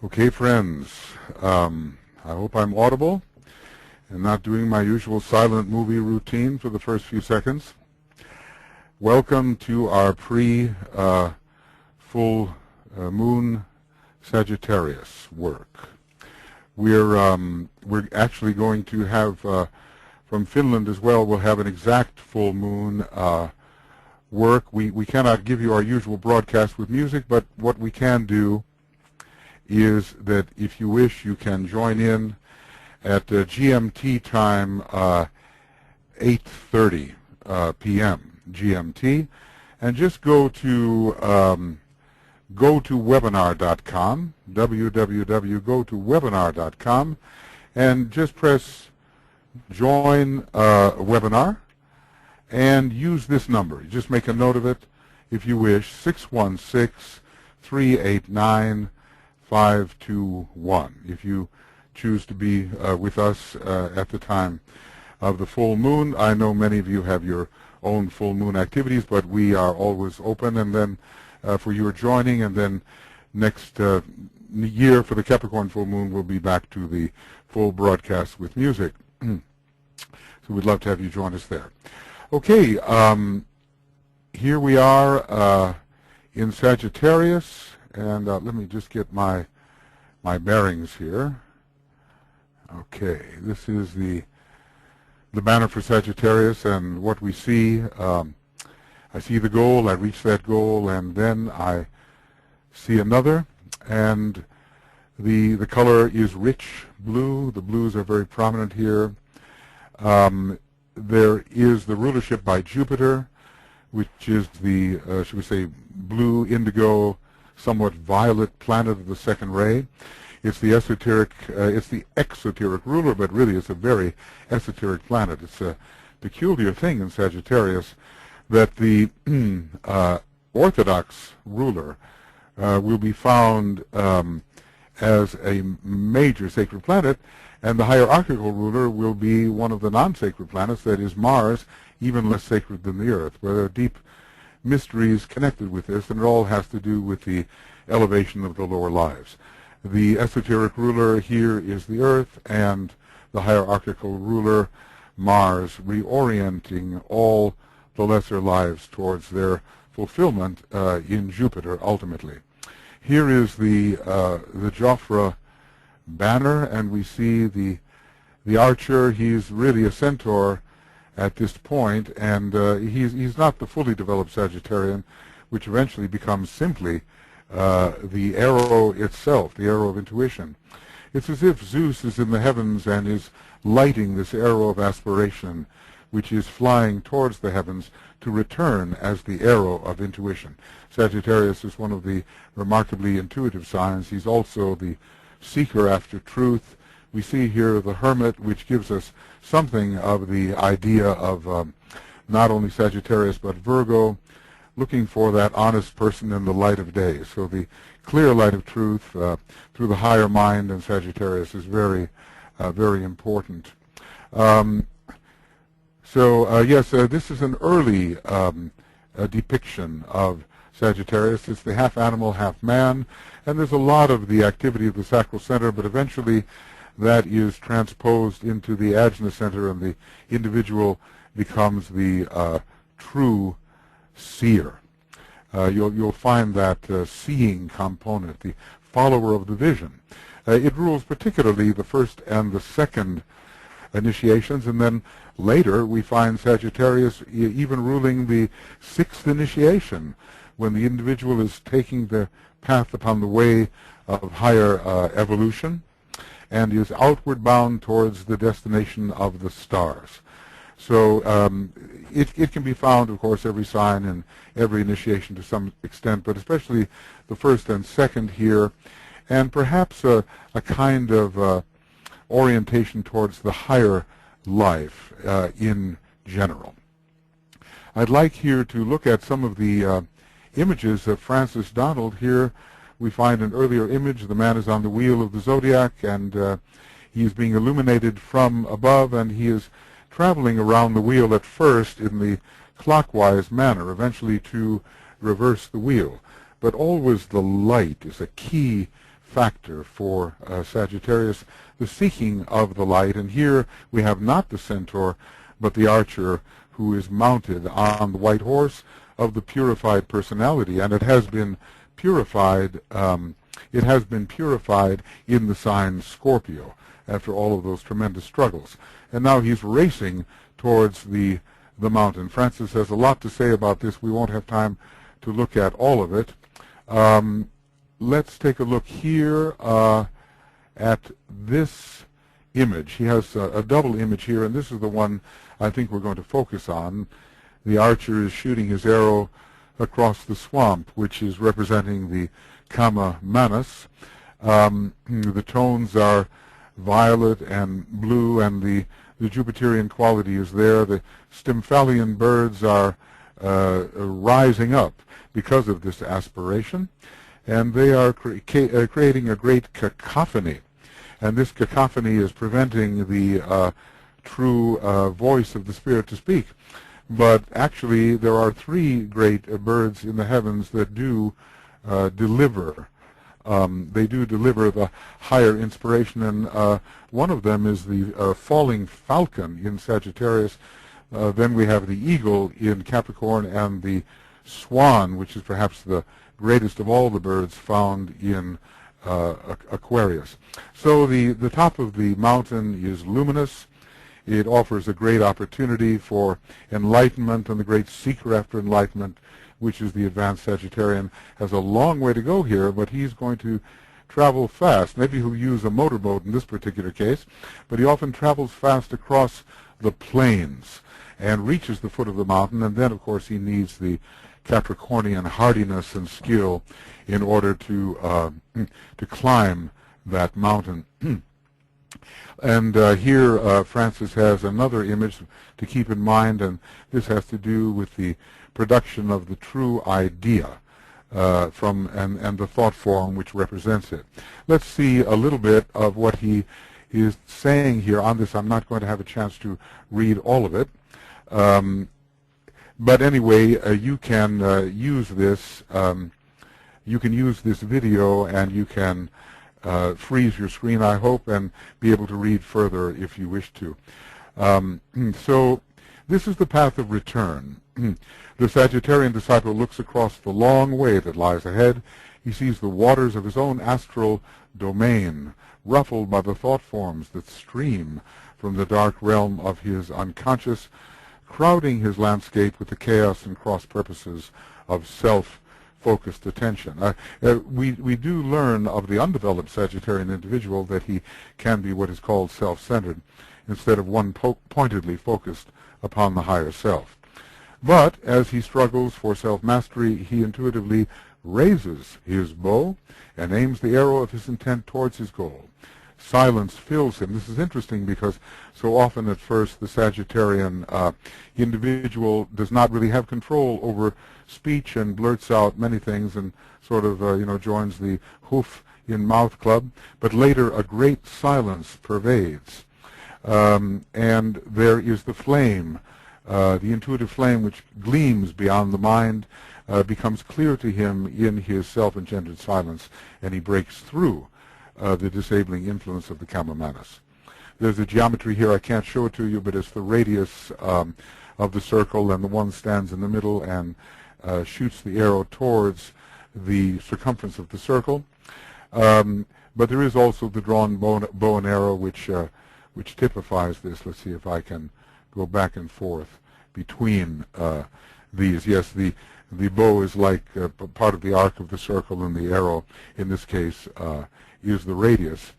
Okay, friends, I hope I'm audible and not doing my usual silent movie routine for the first few seconds. Welcome to our pre-full moon Sagittarius work. We're actually going to have from Finland as well. We'll have an exact full moon work. We cannot give you our usual broadcast with music, but what we can do is that if you wish, you can join in at GMT time, 8:30 p.m. GMT, and just go to webinar.com, www.gotowebinar.com, and just press join webinar and use this number. Just make a note of it if you wish, 616-389-521. If you choose to be with us at the time of the full moon. I know many of you have your own full moon activities, but we are always open, and then for your joining, and then next year for the Capricorn full moon we'll be back to the full broadcast with music. So we'd love to have you join us there. Okay, here we are in Sagittarius, and let me just get my bearings here. Okay, this is the banner for Sagittarius, and what we see, I see the goal, I reach that goal, and then I see another, and the color is rich blue. The blues are very prominent here. There is the rulership by Jupiter, which is the, should we say, blue, indigo, somewhat violet planet of the second ray. It's the exoteric ruler, but really it's a very esoteric planet. It's a peculiar thing in Sagittarius that the orthodox ruler will be found as a major sacred planet, and the hierarchical ruler will be one of the non-sacred planets, that is Mars, even less sacred than the Earth, where there are deep mysteries connected with this, and it all has to do with the elevation of the lower lives. The esoteric ruler here is the Earth, and the hierarchical ruler, Mars, reorienting all the lesser lives towards their fulfillment in Jupiter, ultimately. Here is the Jofra banner, and we see the archer. He's really a centaur at this point, and he's not the fully developed Sagittarian, which eventually becomes simply the arrow itself, the arrow of intuition. It's as if Zeus is in the heavens and is lighting this arrow of aspiration, which is flying towards the heavens to return as the arrow of intuition. Sagittarius is one of the remarkably intuitive signs. He's also the seeker after truth. We see here the hermit, which gives us something of the idea of not only Sagittarius but Virgo, looking for that honest person in the light of day. So the clear light of truth through the higher mind in Sagittarius is very, very important. Yes, this is an early depiction of Sagittarius. It's the half animal, half man, and there's a lot of the activity of the sacral center, but eventually that is transposed into the ajna center, and the individual becomes the true seer. You'll find that seeing component, the follower of the vision. It rules particularly the first and the second initiations, and then later we find Sagittarius even ruling the sixth initiation, when the individual is taking the path upon the way of higher evolution and is outward bound towards the destination of the stars. So it can be found, of course, every sign and every initiation to some extent, but especially the first and second here, and perhaps a kind of orientation towards the higher life in general. I'd like here to look at some of the images of Francis Donald. Here we find an earlier image. The man is on the wheel of the zodiac, and he is being illuminated from above, and he is traveling around the wheel at first in the clockwise manner, eventually to reverse the wheel. But always the light is a key factor for Sagittarius, the seeking of the light. And here we have not the centaur, but the archer, who is mounted on the white horse of the purified personality, and it has been purified. It has been purified in the sign Scorpio after all of those tremendous struggles, and now he's racing towards the mountain. Francis has a lot to say about this. We won't have time to look at all of it. Let's take a look here at this image. He has a double image here, and this is the one I think we're going to focus on. The archer is shooting his arrow across the swamp, which is representing the Kama Manas. The tones are violet and blue, and the Jupiterian quality is there. The Stymphalian birds are rising up because of this aspiration, and they are creating a great cacophony. And this cacophony is preventing the true voice of the spirit to speak. But actually, there are three great birds in the heavens that do deliver. They do deliver the higher inspiration, and one of them is the falling falcon in Sagittarius. Then we have the eagle in Capricorn, and the swan, which is perhaps the greatest of all the birds found in Aquarius. So the top of the mountain is luminous. It offers a great opportunity for enlightenment, and the great seeker after enlightenment, which is the advanced Sagittarian, has a long way to go here, but he's going to travel fast. Maybe he'll use a motorboat in this particular case, but he often travels fast across the plains and reaches the foot of the mountain, and then, of course, he needs the Capricornian hardiness and skill in order to climb that mountain. And here Francis has another image to keep in mind, and this has to do with the production of the true idea and the thought form which represents it. Let's see a little bit of what he is saying here on this. I'm not going to have a chance to read all of it. But anyway, you can use this. You can use this video, and you can freeze your screen, I hope, and be able to read further if you wish to. So this is the path of return. The Sagittarian disciple looks across the long way that lies ahead. He sees the waters of his own astral domain, ruffled by the thought forms that stream from the dark realm of his unconscious, crowding his landscape with the chaos and cross purposes of self-focused attention. We do learn of the undeveloped Sagittarian individual that he can be what is called self-centered, instead of one pointedly focused upon the higher self. But as he struggles for self-mastery, he intuitively raises his bow and aims the arrow of his intent towards his goal. Silence fills him. This is interesting because so often at first the Sagittarian individual does not really have control over speech and blurts out many things and sort of joins the hoof in mouth club. But later a great silence pervades, and there is the flame, the intuitive flame which gleams beyond the mind, becomes clear to him in his self-engendered silence, and he breaks through the disabling influence of the Kama Manas. There's a geometry here. I can't show it to you, but it's the radius of the circle, and the one stands in the middle and shoots the arrow towards the circumference of the circle. But there is also the drawn bow and arrow, which typifies this. Let's see if I can go back and forth between these. Yes, the bow is like part of the arc of the circle, and the arrow, in this case, is the radius.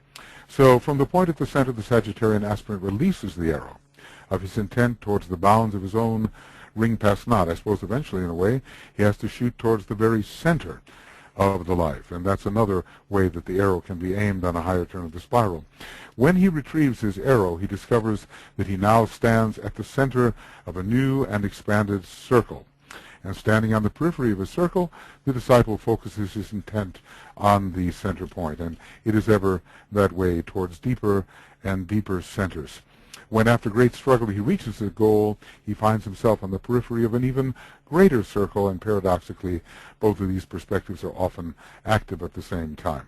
So from the point at the center, the Sagittarian aspirant releases the arrow of his intent towards the bounds of his own ring past knot. I suppose eventually, in a way, he has to shoot towards the very center of the life, and that's another way that the arrow can be aimed on a higher turn of the spiral. When he retrieves his arrow, he discovers that he now stands at the center of a new and expanded circle. And standing on the periphery of a circle, the disciple focuses his intent on the center point, and it is ever that way towards deeper and deeper centers. When after great struggle he reaches the goal, he finds himself on the periphery of an even greater circle, and paradoxically, both of these perspectives are often active at the same time.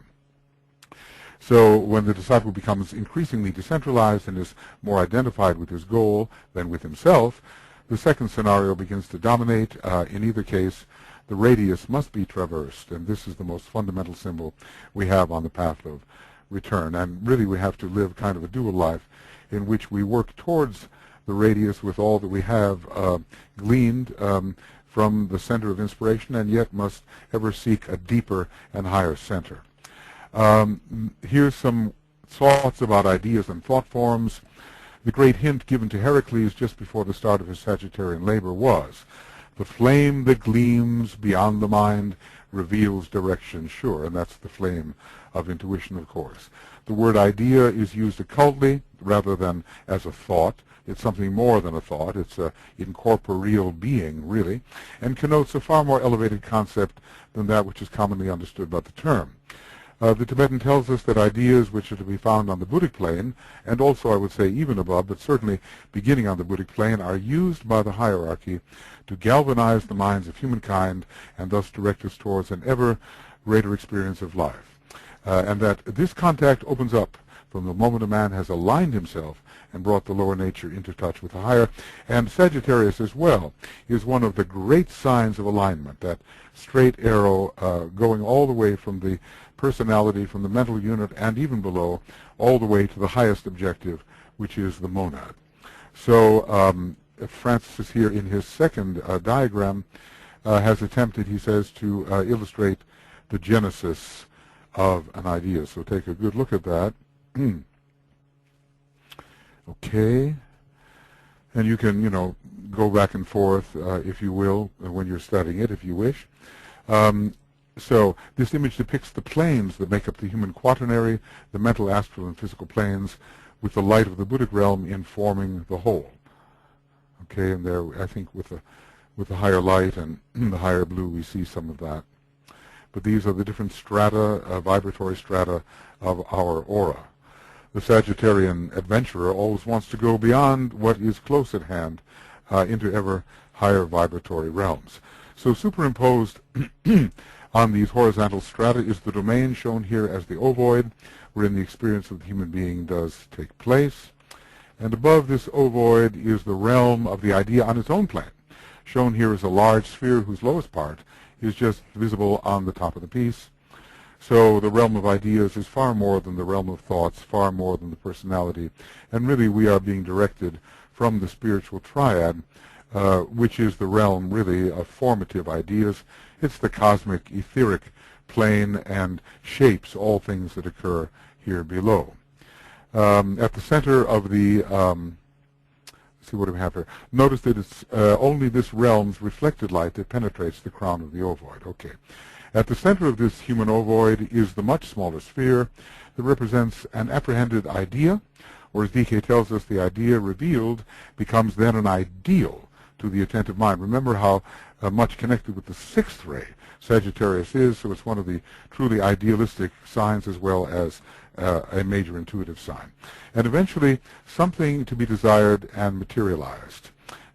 So when the disciple becomes increasingly decentralized and is more identified with his goal than with himself, the second scenario begins to dominate. In either case, the radius must be traversed, and this is the most fundamental symbol we have on the path of return. And really we have to live kind of a dual life in which we work towards the radius with all that we have gleaned from the center of inspiration, and yet must ever seek a deeper and higher center. Here's some thoughts about ideas and thought forms. The great hint given to Heracles just before the start of his Sagittarian labor was, "The flame that gleams beyond the mind reveals direction sure," and that's the flame of intuition, of course. The word idea is used occultly rather than as a thought. It's something more than a thought. It's an incorporeal being, really, and connotes a far more elevated concept than that which is commonly understood by the term. The Tibetan tells us that ideas which are to be found on the Buddhic plane, and also I would say even above, but certainly beginning on the Buddhic plane, are used by the hierarchy to galvanize the minds of humankind and thus direct us towards an ever greater experience of life. And that this contact opens up from the moment a man has aligned himself and brought the lower nature into touch with the higher. And Sagittarius as well is one of the great signs of alignment, that straight arrow going all the way from the personality, from the mental unit, and even below, all the way to the highest objective, which is the monad. So Francis here in his second diagram has attempted, he says, to illustrate the genesis of an idea. So take a good look at that. Okay. And you can, go back and forth, if you will, when you're studying it, if you wish. So this image depicts the planes that make up the human quaternary, the mental, astral, and physical planes, with the light of the Buddhic realm informing the whole. Okay, and there, I think, with the higher light and the higher blue, we see some of that. But these are the different strata, vibratory strata of our aura. The Sagittarian adventurer always wants to go beyond what is close at hand into ever higher vibratory realms. So superimposed on these horizontal strata is the domain shown here as the ovoid, wherein the experience of the human being does take place. And above this ovoid is the realm of the idea on its own plane, shown here as a large sphere whose lowest part is just visible on the top of the piece. So the realm of ideas is far more than the realm of thoughts, far more than the personality, and really we are being directed from the spiritual triad, which is the realm really of formative ideas. It's the cosmic etheric plane and shapes all things that occur here below. At the center of the, let's see what do we have here. Notice that it's only this realm's reflected light that penetrates the crown of the ovoid. Okay. At the center of this human ovoid is the much smaller sphere that represents an apprehended idea, or as DK tells us, the idea revealed becomes then an ideal to the attentive mind. Remember how much connected with the sixth ray Sagittarius is, so it's one of the truly idealistic signs as well as a major intuitive sign. And eventually, something to be desired and materialized.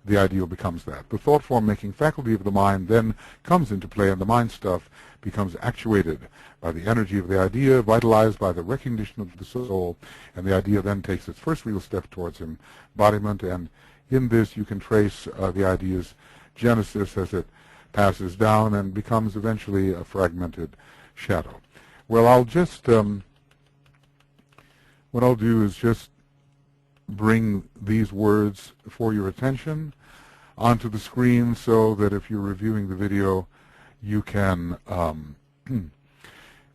The ideal becomes that. The thought form-making faculty of the mind then comes into play, and the mind stuff becomes actuated by the energy of the idea, vitalized by the recognition of the soul, and the idea then takes its first real step towards embodiment. And in this, you can trace the idea's genesis as it passes down and becomes eventually a fragmented shadow. Well, I'll just, what I'll do is just bring these words for your attention onto the screen so that if you're reviewing the video, you can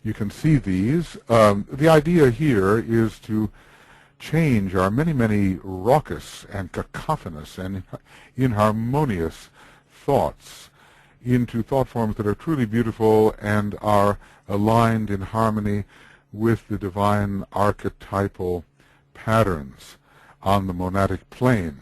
you can see these. The idea here is to change our many raucous and cacophonous and inharmonious thoughts into thought forms that are truly beautiful and are aligned in harmony with the divine archetypal patterns on the monadic plane.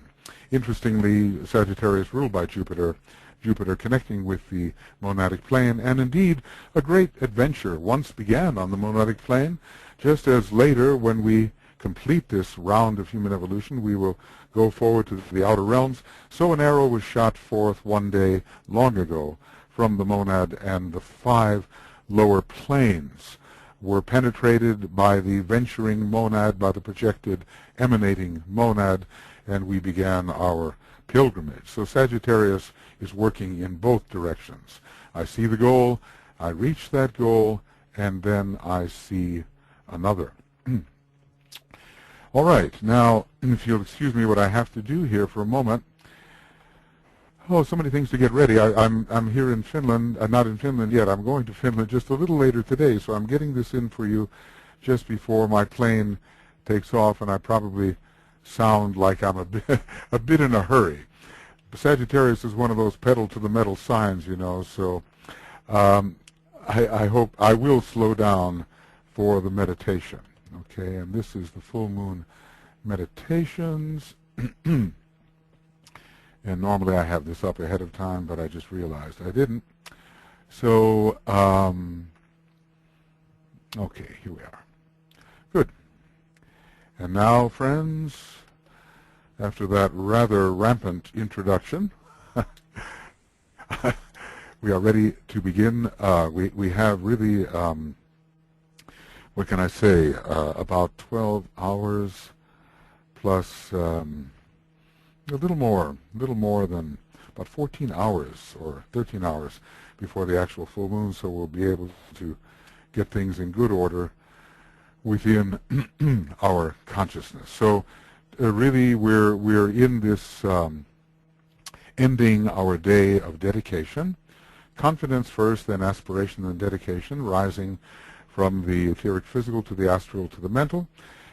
Interestingly, Sagittarius ruled by Jupiter, Jupiter connecting with the monadic plane, and indeed a great adventure once began on the monadic plane, just as later when we complete this round of human evolution we will go forward to the outer realms. So an arrow was shot forth one day long ago from the monad and the 5 lower planes were penetrated by the venturing monad, by the projected emanating monad, and we began our pilgrimage. So Sagittarius is working in both directions. I see the goal, I reach that goal, and then I see another. All right, now, if you'll excuse me what I have to do here for a moment. Oh, so many things to get ready. I'm here in Finland, not in Finland yet. I'm going to Finland just a little later today, so I'm getting this in for you just before my plane takes off, and I probably sound like I'm a bit in a hurry. Sagittarius is one of those pedal to the metal signs, you know, so I hope I will slow down for the meditation. Okay, and this is the full moon meditations. And normally I have this up ahead of time, but I just realized I didn't. So, okay, here we are. Good. And now, friends, after that rather rampant introduction, we are ready to begin. We have really, what can I say, about 12 hours plus a little more than about 14 hours or 13 hours before the actual full moon, so we'll be able to get things in good order within our consciousness. So really we're in this ending our day of dedication. Confidence first, then aspiration, then dedication, rising from the etheric physical to the astral to the mental.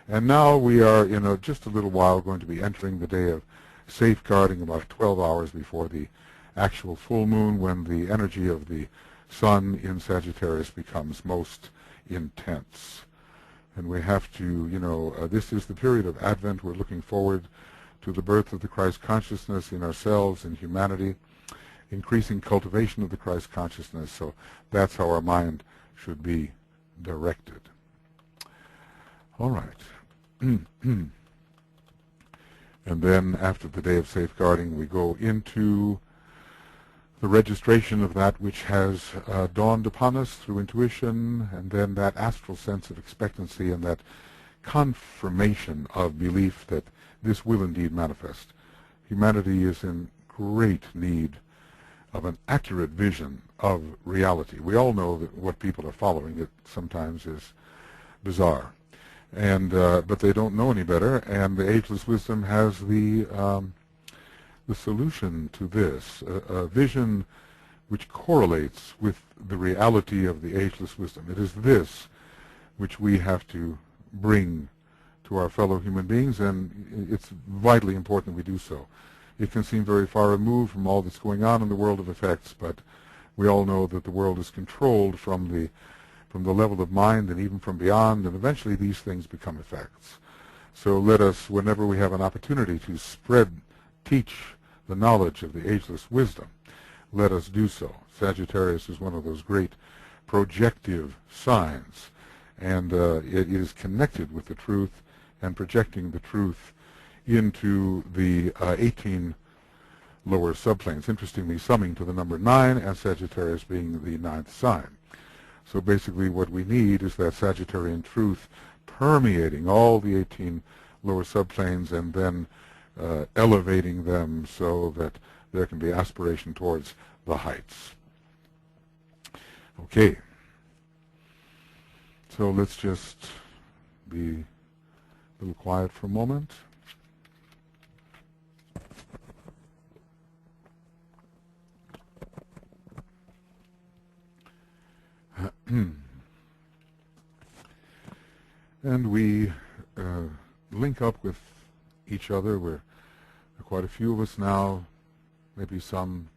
And now we are in just a little while going to be entering the day of safeguarding, about 12 hours before the actual full moon, when the energy of the sun in Sagittarius becomes most intense. And we have to, this is the period of Advent. We're looking forward to the birth of the Christ consciousness in ourselves, in humanity, increasing cultivation of the Christ consciousness. So that's how our mind should be directed. All right. And then after the day of safeguarding, we go into the registration of that which has dawned upon us through intuition, and then that astral sense of expectancy and that confirmation of belief that this will indeed manifest. Humanity is in great need of an accurate vision of reality. We all know that what people are following, it sometimes is bizarre. And but they don't know any better, and the ageless wisdom has the solution to this, a vision which correlates with the reality of the ageless wisdom. It is this which we have to bring to our fellow human beings, and it's vitally important we do so. It can seem very far removed from all that's going on in the world of effects, but we all know that the world is controlled from the level of mind and even from beyond, and eventually these things become effects. So let us, whenever we have an opportunity to teach the knowledge of the ageless wisdom, let us do so. Sagittarius is one of those great projective signs, and it is connected with the truth and projecting the truth into the 18 lower subplanes, interestingly summing to the number 9, and Sagittarius being the 9th sign. So basically what we need is that Sagittarian truth permeating all the 18 lower subplanes and then elevating them so that there can be aspiration towards the heights. Okay. So let's just be a little quiet for a moment. And we link up with each other. There are quite a few of us now, maybe some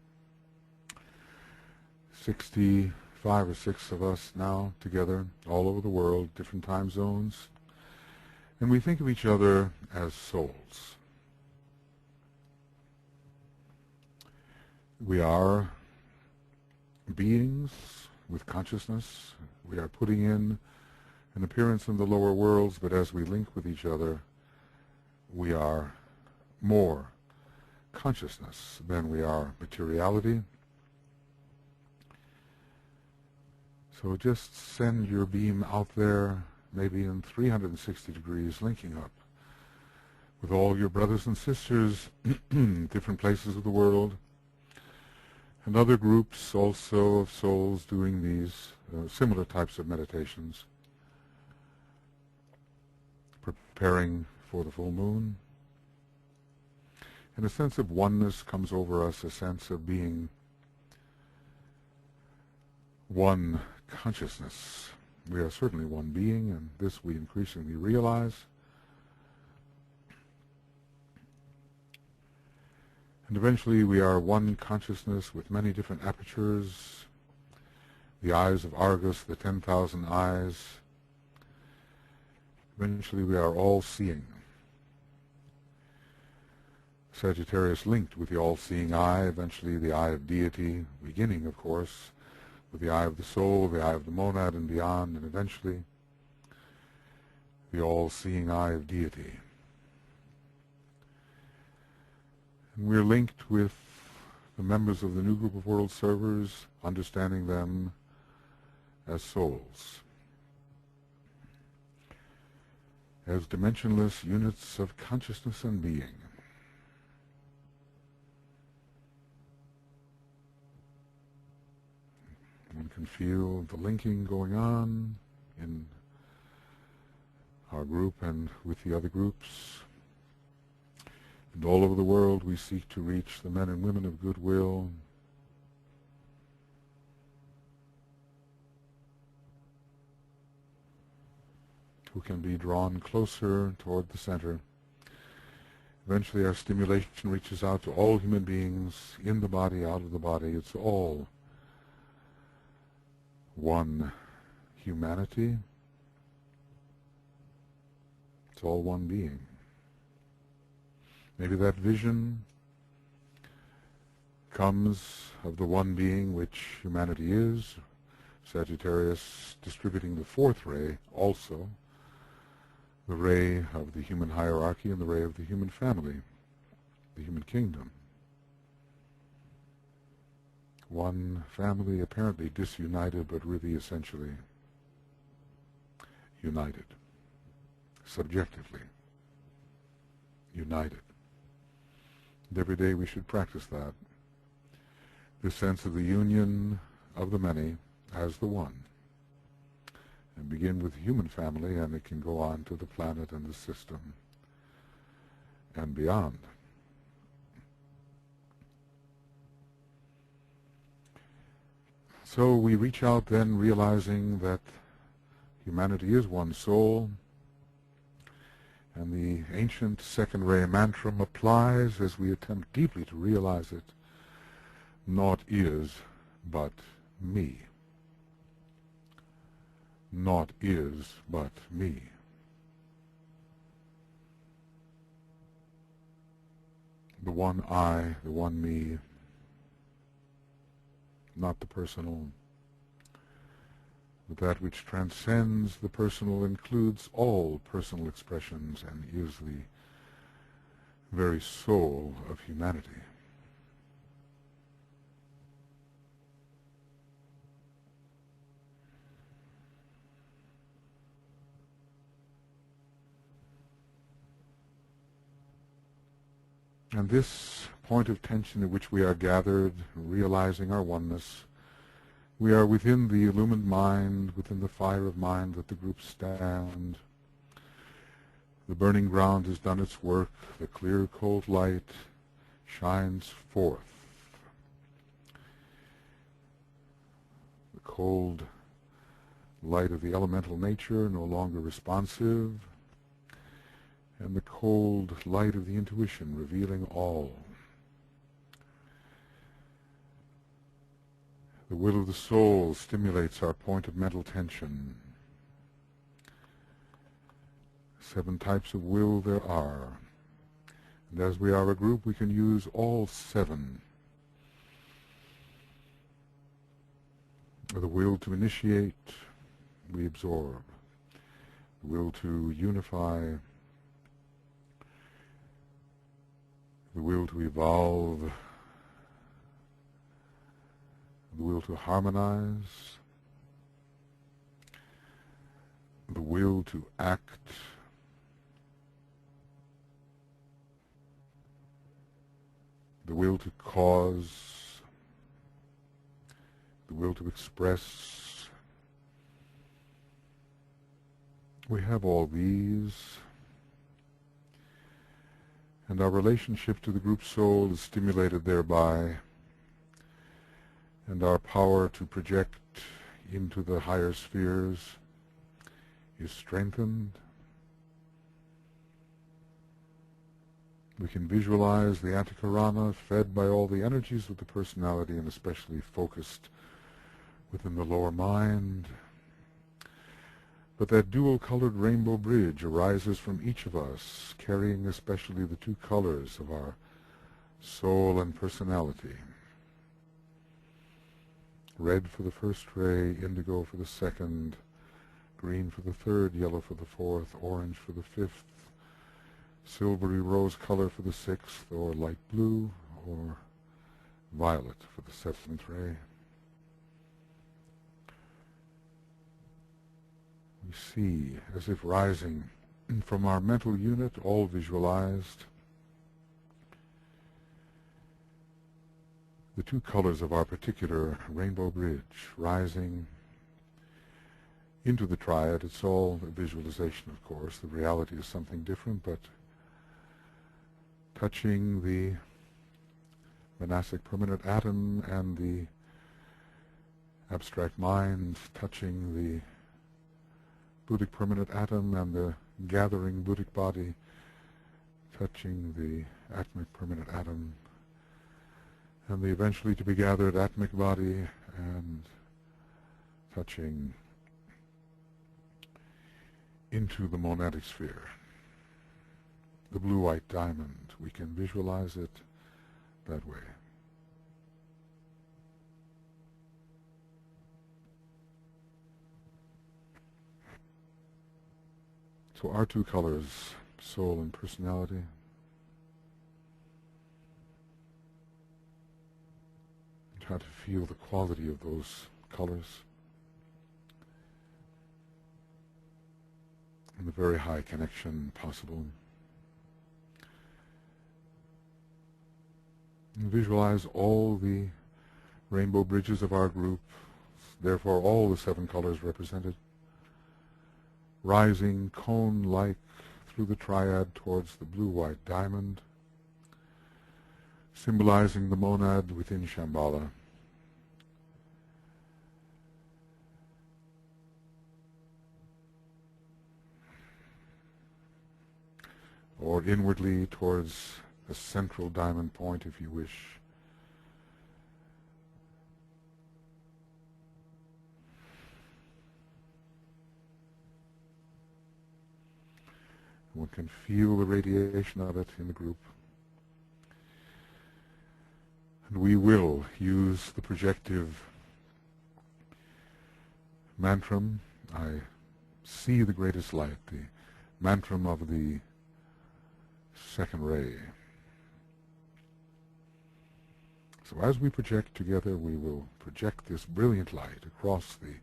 65 or 6 of us now together all over the world, different time zones. And we think of each other as souls. We are beings with consciousness. We are putting in an appearance in the lower worlds, but as we link with each other, we are more consciousness than we are materiality. So just send your beam out there, maybe in 360 degrees, linking up with all your brothers and sisters in different places of the world, and other groups also of souls doing these similar types of meditations, preparing for the full moon. And a sense of oneness comes over us, a sense of being one consciousness. We are certainly one being, and this we increasingly realize. And eventually we are one consciousness with many different apertures, the eyes of Argus, the 10,000 eyes. Eventually we are all seeing. Sagittarius linked with the all-seeing eye, eventually the eye of deity, beginning, of course, with the eye of the soul, the eye of the monad and beyond, and eventually the all-seeing eye of deity. And we're linked with the members of the new group of world servers, understanding them as souls, as dimensionless units of consciousness and being. One can feel the linking going on in our group and with the other groups. And all over the world we seek to reach the men and women of goodwill, who can be drawn closer toward the center. Eventually our stimulation reaches out to all human beings, in the body, out of the body. It's all one humanity. It's all one being. Maybe that vision comes of the one being which humanity is, Sagittarius distributing the fourth ray also, the ray of the human hierarchy and the ray of the human family, the human kingdom. One family apparently disunited, but really essentially united, subjectively united. And every day we should practice that, this sense of the union of the many as the one, and begin with the human family, and it can go on to the planet and the system and beyond. So we reach out then, realizing that humanity is one soul, and the ancient second ray mantra applies as we attempt deeply to realize it. Naught is but me. Naught is but me. The one I, the one me, not the personal, but that which transcends the personal, includes all personal expressions, and is the very soul of humanity. And this point of tension at which we are gathered, realizing our oneness, we are within the illumined mind, within the fire of mind that the groups stand. The burning ground has done its work. The clear, cold light shines forth. The cold light of the elemental nature, no longer responsive, and the cold light of the intuition, revealing all. The will of the soul stimulates our point of mental tension. 7 types of will there are. And as we are a group, we can use all 7. The will to initiate, we absorb. The will to unify, the will to evolve, the will to harmonize, will to act, the will to cause, the will to express. We have all these, and our relationship to the group soul is stimulated thereby, and our power to project into the higher spheres is strengthened. We can visualize the Antakarana fed by all the energies of the personality and especially focused within the lower mind. But that dual-colored rainbow bridge arises from each of us, carrying especially the two colors of our soul and personality. Red for the first ray, indigo for the second, green for the third, yellow for the fourth, orange for the fifth, silvery rose color for the sixth, or light blue, or violet for the seventh ray. We see, as if rising from our mental unit, all visualized, the two colors of our particular rainbow bridge rising into the triad. It's all a visualization, of course. The reality is something different, but touching the monastic permanent atom and the abstract mind, touching the Buddhic permanent atom and the gathering Buddhic body, touching the atmic permanent atom and the eventually to be gathered atmic body, and touching into the monadic sphere, the blue-white diamond. We can visualize it that way. So our two colors, soul and personality, try to feel the quality of those colors and the very high connection possible. And visualize all the rainbow bridges of our group, therefore all the seven colors represented, rising cone-like through the triad towards the blue-white diamond, symbolizing the monad within Shambhala. Or inwardly towards the central diamond point, if you wish. One can feel the radiation of it in the group. And we will use the projective mantram. I see the greatest light, the mantram of the second ray. So as we project together, we will project this brilliant light across the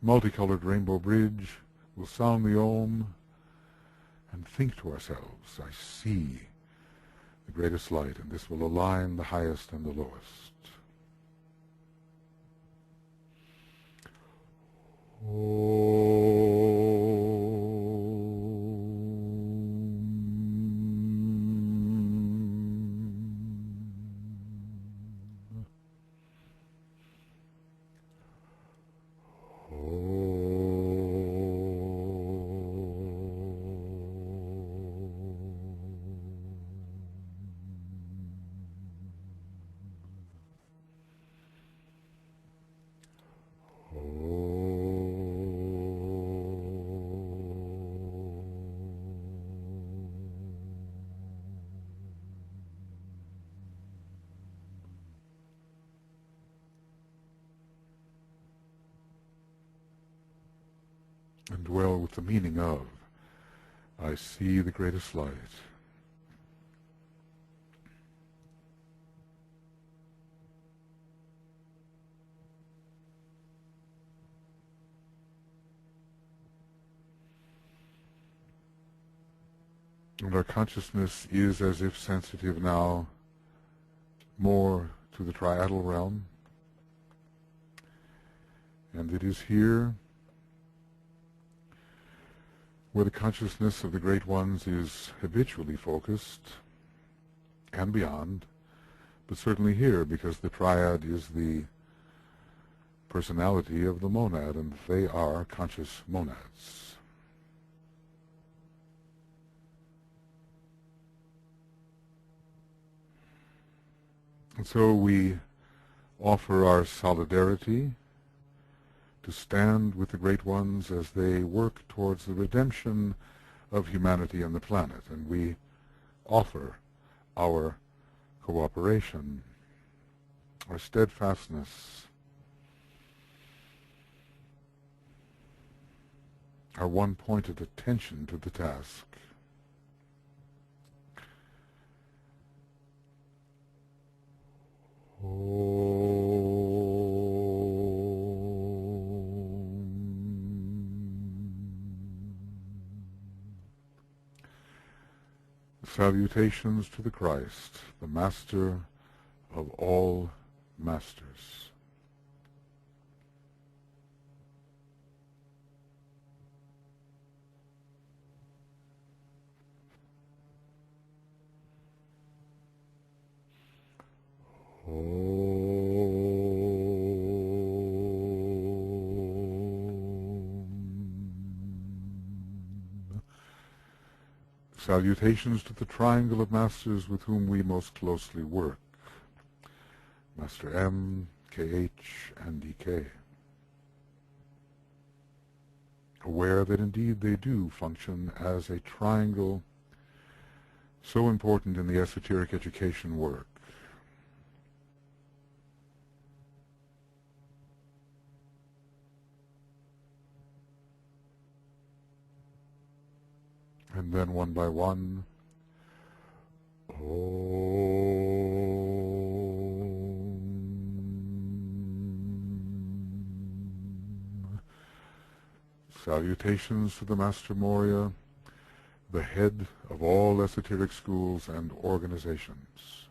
multicolored rainbow bridge. We'll sound the Om and think to ourselves, I see the greatest light, and this will align the highest and the lowest. And dwell with the meaning of, I see the greatest light. And our consciousness is as if sensitive now more to the triadal realm. And it is here where the consciousness of the Great Ones is habitually focused, and beyond, but certainly here, because the triad is the personality of the monad, and they are conscious monads. And so we offer our solidarity to stand with the Great Ones as they work towards the redemption of humanity and the planet, and we offer our cooperation, our steadfastness, our one-pointed attention to the task. Salutations to the Christ, the Master of all masters. Salutations to the triangle of masters with whom we most closely work, Master M, KH, and DK. Aware that indeed they do function as a triangle so important in the esoteric education work. And then one by one, salutations to the Master Morya, the head of all esoteric schools and organizations.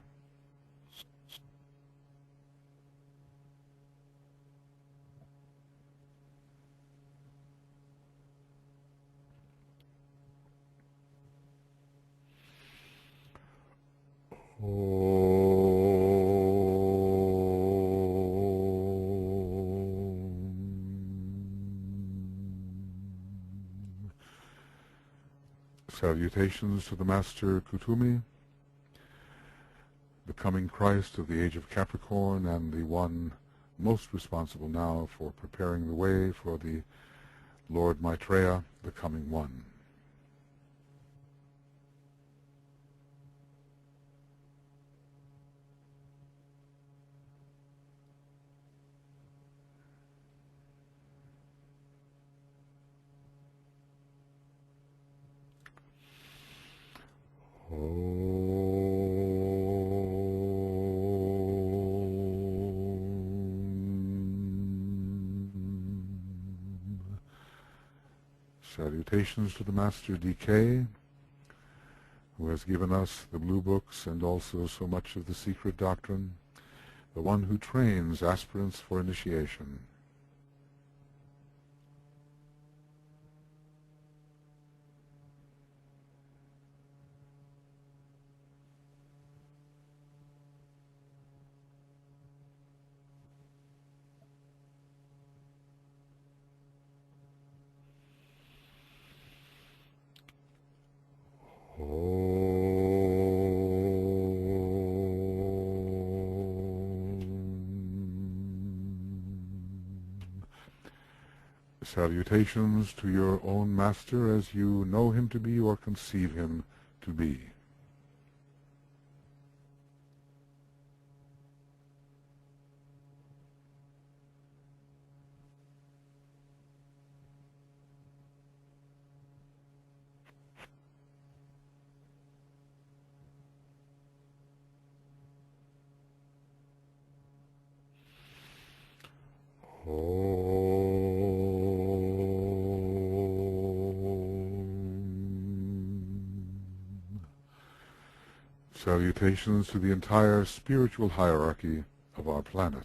Salutations to the Master Kutumi, the coming Christ of the age of Capricorn, and the one most responsible now for preparing the way for the Lord Maitreya, the coming one. Salutations to the Master DK, who has given us the blue books and also so much of the secret doctrine, the one who trains aspirants for initiation. Salutations to your own Master as you know him to be or conceive him to be. Salutations to the entire spiritual hierarchy of our planet.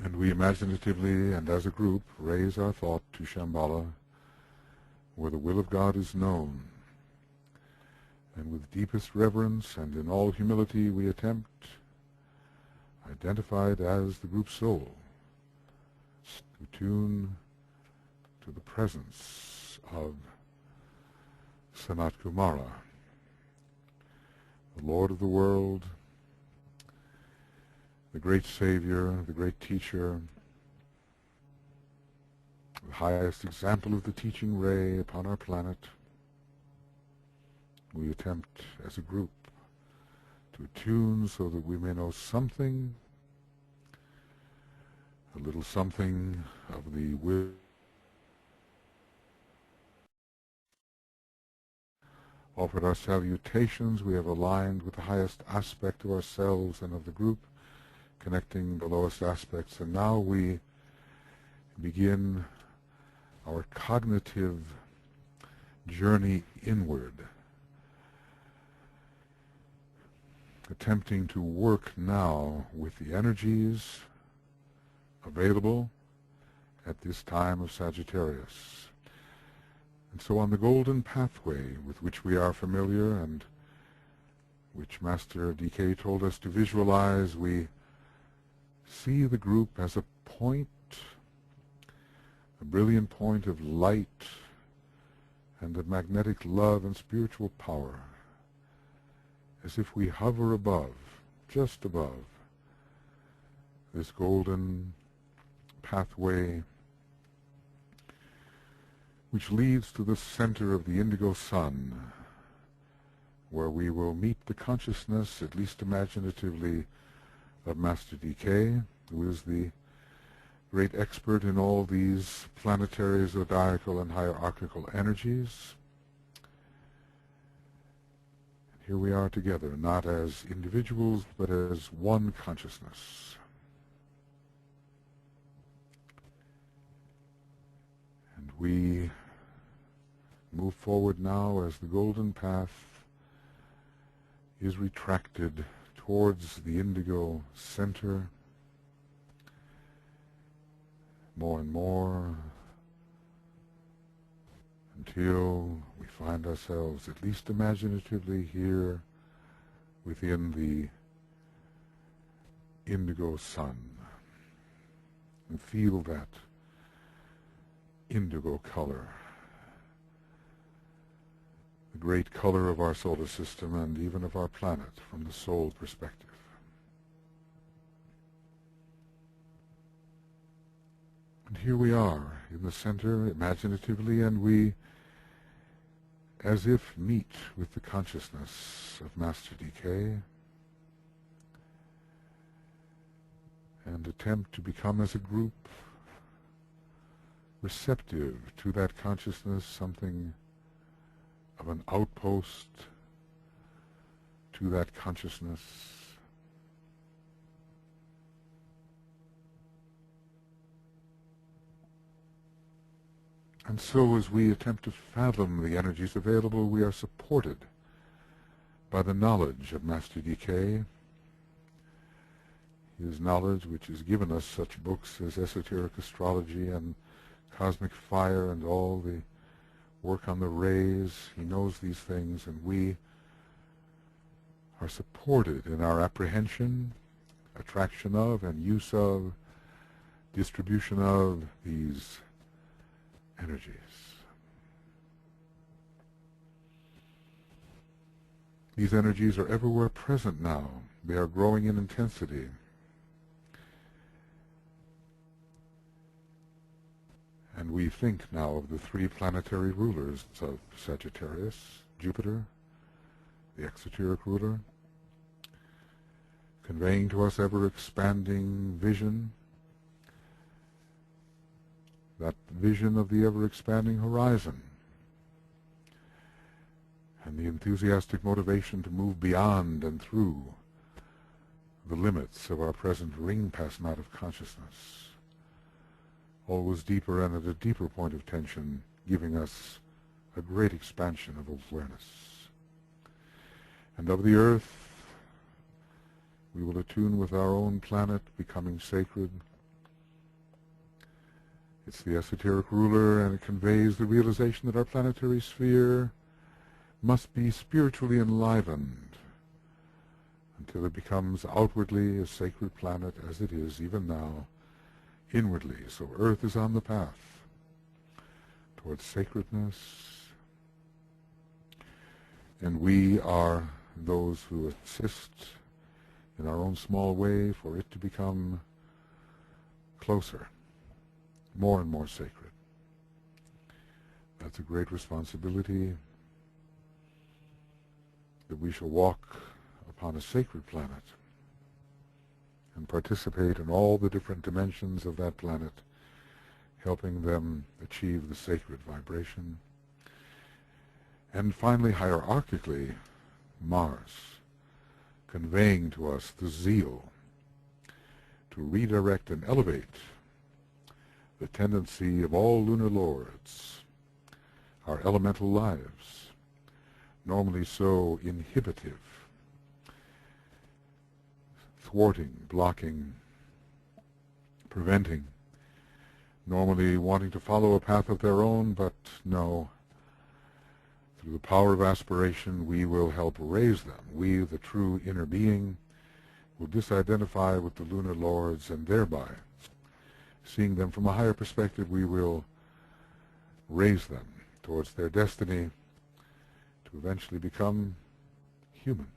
And we imaginatively and as a group raise our thought to Shambhala, where the will of God is known. And with deepest reverence and in all humility we attempt, identified as the group soul, to tune to the presence of Sanat Kumara, the Lord of the world, the great Savior, the great teacher, the highest example of the teaching ray upon our planet. We attempt as a group to attune so that we may know something, a little something of the will. Offered our salutations, we have aligned with the highest aspect of ourselves and of the group, connecting the lowest aspects, and now we begin our cognitive journey inward, attempting to work now with the energies available at this time of Sagittarius. And so on the golden pathway with which we are familiar and which Master DK told us to visualize, we see the group as a point, a brilliant point of light and of magnetic love and spiritual power, as if we hover above, just above, this golden pathway which leads to the center of the indigo sun, where we will meet the consciousness, at least imaginatively, of Master DK, who is the great expert in all these planetary, zodiacal, and hierarchical energies. And here we are together, not as individuals, but as one consciousness. And we move forward now as the golden path is retracted towards the indigo center, more and more, until we find ourselves, at least imaginatively, here within the indigo sun, and feel that indigo color, the great color of our solar system and even of our planet from the soul perspective. And here we are in the center imaginatively, and we as if meet with the consciousness of Master DK and attempt to become as a group receptive to that consciousness, something of an outpost to that consciousness. And so as we attempt to fathom the energies available, we are supported by the knowledge of Master DK, his knowledge which has given us such books as Esoteric Astrology and Cosmic Fire and all the work on the rays. He knows these things, and we are supported in our apprehension, attraction of, and use of, distribution of these energies. These energies are everywhere present now. They are growing in intensity. And we think now of the three planetary rulers of Sagittarius: Jupiter, the exoteric ruler, conveying to us ever-expanding vision, vision of the ever-expanding horizon, and the enthusiastic motivation to move beyond and through the limits of our present ring-pass knot of consciousness, always deeper and at a deeper point of tension, giving us a great expansion of awareness. And of the earth, we will attune with our own planet, becoming sacred. It's the esoteric ruler, and it conveys the realization that our planetary sphere must be spiritually enlivened until it becomes outwardly a sacred planet as it is even now, inwardly. So Earth is on the path towards sacredness, and we are those who assist in our own small way for it to become closer, more and more sacred. That's a great responsibility, that we shall walk upon a sacred planet and participate in all the different dimensions of that planet, helping them achieve the sacred vibration. And finally, hierarchically, Mars, conveying to us the zeal to redirect and elevate the tendency of all lunar lords, our elemental lives, normally so inhibitive, thwarting, blocking, preventing, normally wanting to follow a path of their own, but no, through the power of aspiration we will help raise them. We, the true inner being, will disidentify with the lunar lords, and thereby, seeing them from a higher perspective, we will raise them towards their destiny to eventually become human.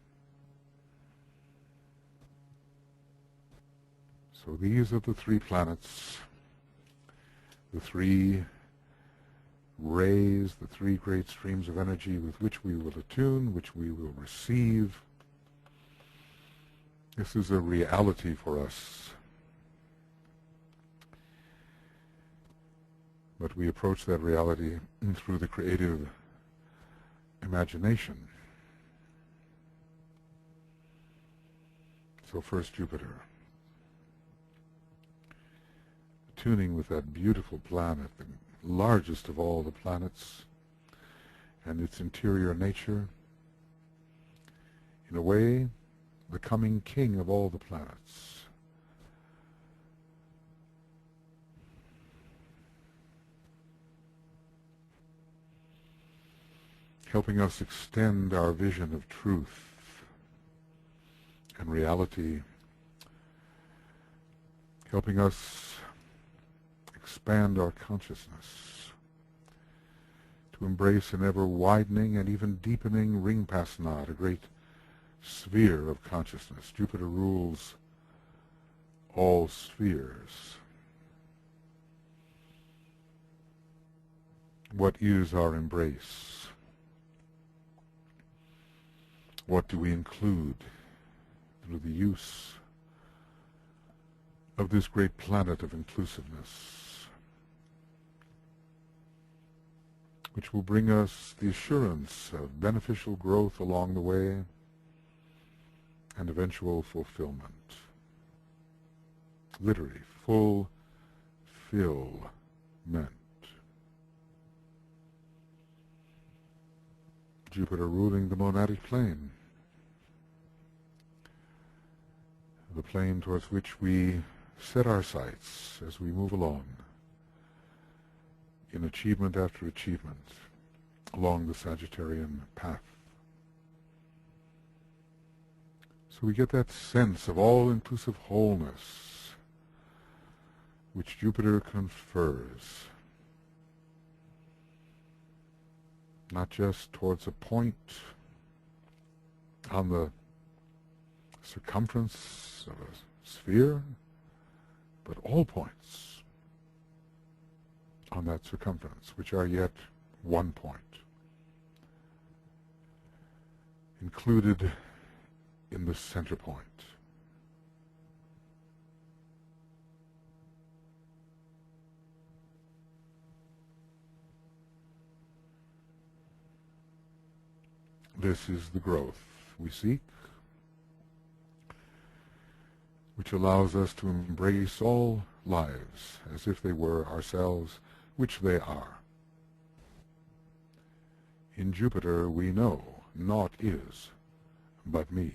So these are the three planets, the three rays, the three great streams of energy with which we will attune, which we will receive. This is a reality for us. But we approach that reality through the creative imagination. So first Jupiter, tuning with that beautiful planet, the largest of all the planets, and its interior nature, in a way, the coming king of all the planets. Helping us extend our vision of truth and reality, helping us expand our consciousness to embrace an ever-widening and even deepening ring-pass knot, a great sphere of consciousness. Jupiter rules all spheres. What is our embrace? What do we include through the use of this great planet of inclusiveness, which will bring us the assurance of beneficial growth along the way and eventual fulfillment? Literally, fulfillment. Jupiter ruling the monadic plane, the plane towards which we set our sights as we move along in achievement after achievement along the Sagittarian path. So we get that sense of all-inclusive wholeness which Jupiter confers, not just towards a point on the circumference of a sphere, but all points on that circumference, which are yet one point, included in the center point. This is the growth we seek, which allows us to embrace all lives as if they were ourselves, which they are. In Jupiter we know naught is but me.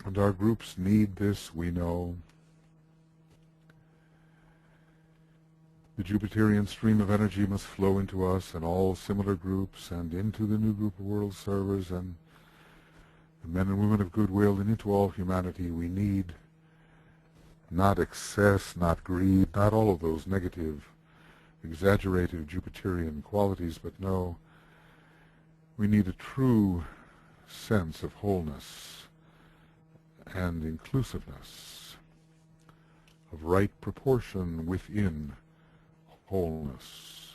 And our groups need this, we know. The Jupiterian stream of energy must flow into us and all similar groups and into the new group of world servers and the men and women of goodwill and into all humanity. We need not excess, not greed, not all of those negative, exaggerated Jupiterian qualities, but no, we need a true sense of wholeness and inclusiveness, of right proportion within wholeness.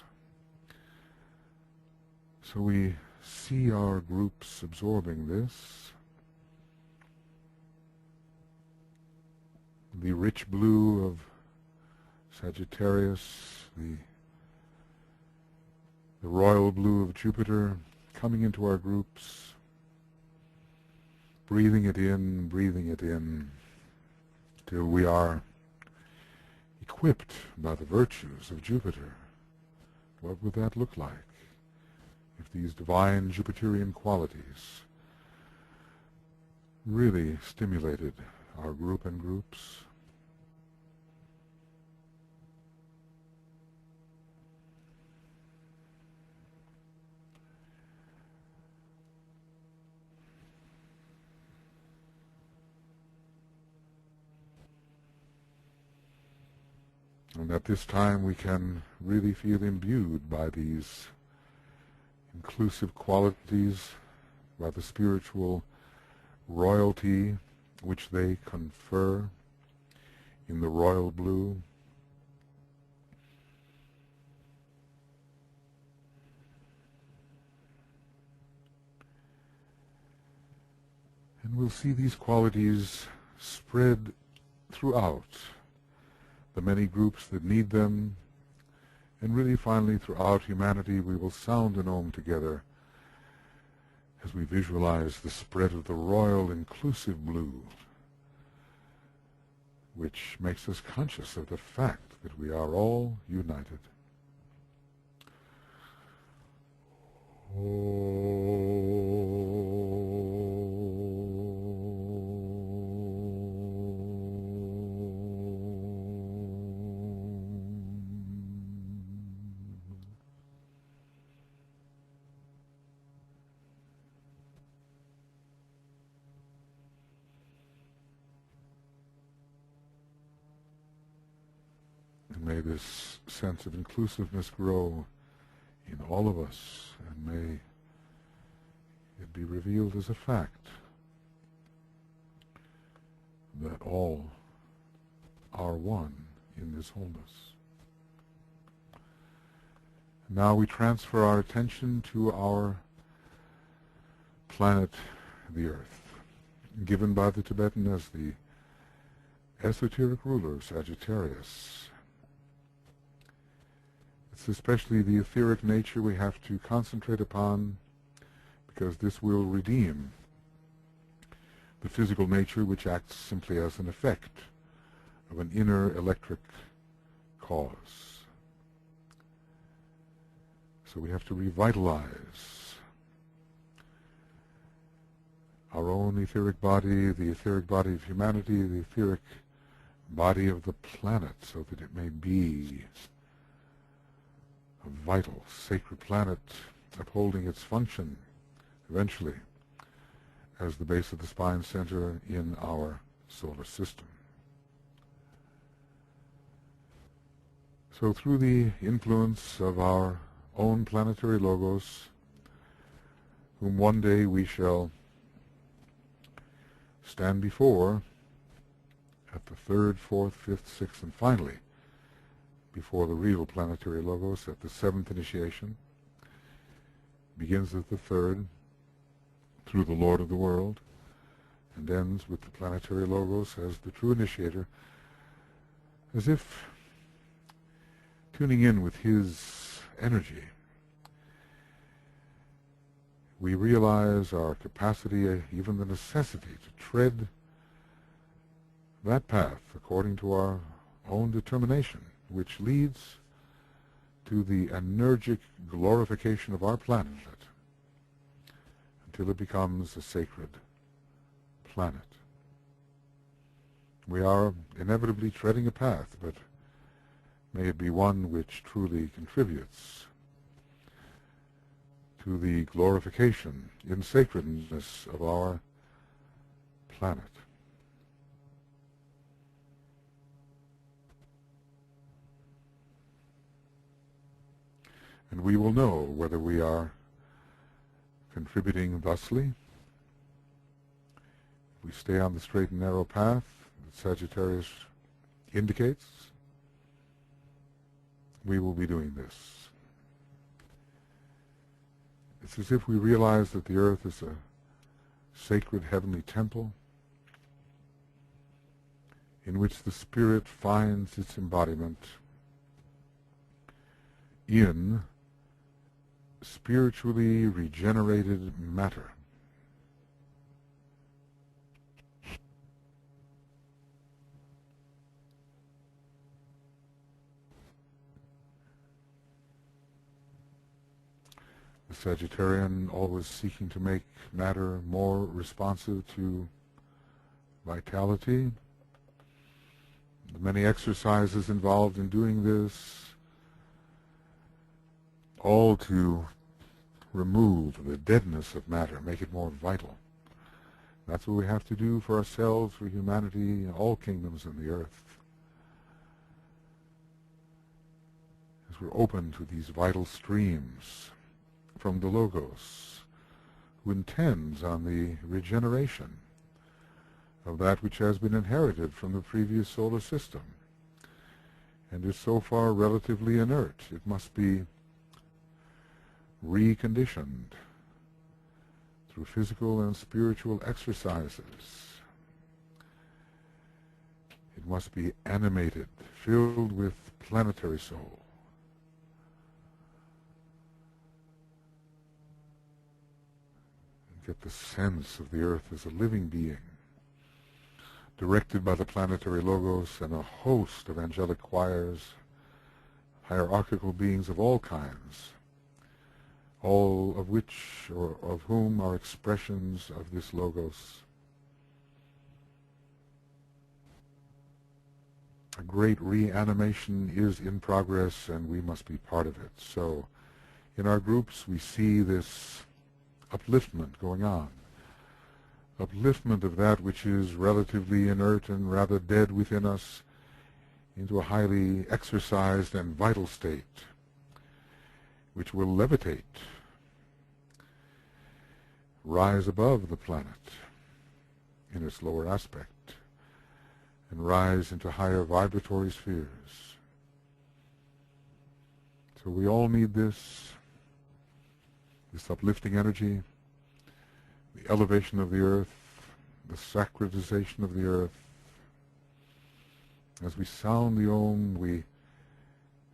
So we see our groups absorbing this. The rich blue of Sagittarius, the royal blue of Jupiter coming into our groups, breathing it in, till we are equipped by the virtues of Jupiter. What would that look like if these divine Jupiterian qualities really stimulated our group and groups? And at this time we can really feel imbued by these inclusive qualities, by the spiritual royalty which they confer in the royal blue. And we'll see these qualities spread throughout the many groups that need them, and really finally throughout humanity we will sound an Om together as we visualize the spread of the royal inclusive blue, which makes us conscious of the fact that we are all united. May this sense of inclusiveness grow in all of us, and may it be revealed as a fact that all are one in this wholeness. Now we transfer our attention to our planet, the Earth, given by the Tibetan as the esoteric ruler, Sagittarius. It's especially the etheric nature we have to concentrate upon, because this will redeem the physical nature which acts simply as an effect of an inner electric cause. So we have to revitalize our own etheric body, the etheric body of humanity, the etheric body of the planet, so that it may be a vital, sacred planet upholding its function eventually as the base of the spine center in our solar system. So through the influence of our own planetary logos, whom one day we shall stand before at the third, fourth, fifth, sixth, and finally before the real planetary logos at the seventh initiation, begins at the third, through the Lord of the world, and ends with the planetary logos as the true initiator, as if tuning in with his energy. We realize our capacity, even the necessity, to tread that path according to our own determination, which leads to the energic glorification of our planet until it becomes a sacred planet. We are inevitably treading a path, but may it be one which truly contributes to the glorification in sacredness of our planet. And we will know whether we are contributing thusly. If we stay on the straight and narrow path that Sagittarius indicates, we will be doing this. It's as if we realize that the earth is a sacred heavenly temple in which the spirit finds its embodiment in spiritually regenerated matter. The Sagittarian always seeking to make matter more responsive to vitality. The many exercises involved in doing this, all to remove the deadness of matter, make it more vital. That's what we have to do for ourselves, for humanity, all kingdoms in the earth. As we're open to these vital streams from the Logos, who intends on the regeneration of that which has been inherited from the previous solar system and is so far relatively inert. It must be reconditioned through physical and spiritual exercises. It must be animated, filled with planetary soul. Get the sense of the earth as a living being, directed by the planetary logos and a host of angelic choirs, hierarchical beings of all kinds, all of which or of whom are expressions of this logos. A great reanimation is in progress, and we must be part of it. So in our groups we see this upliftment going on. Upliftment of that which is relatively inert and rather dead within us into a highly exercised and vital state, which will levitate, rise above the planet in its lower aspect, and rise into higher vibratory spheres. So we all need this uplifting energy, the elevation of the earth, the sacralization of the earth. As we sound the Om, we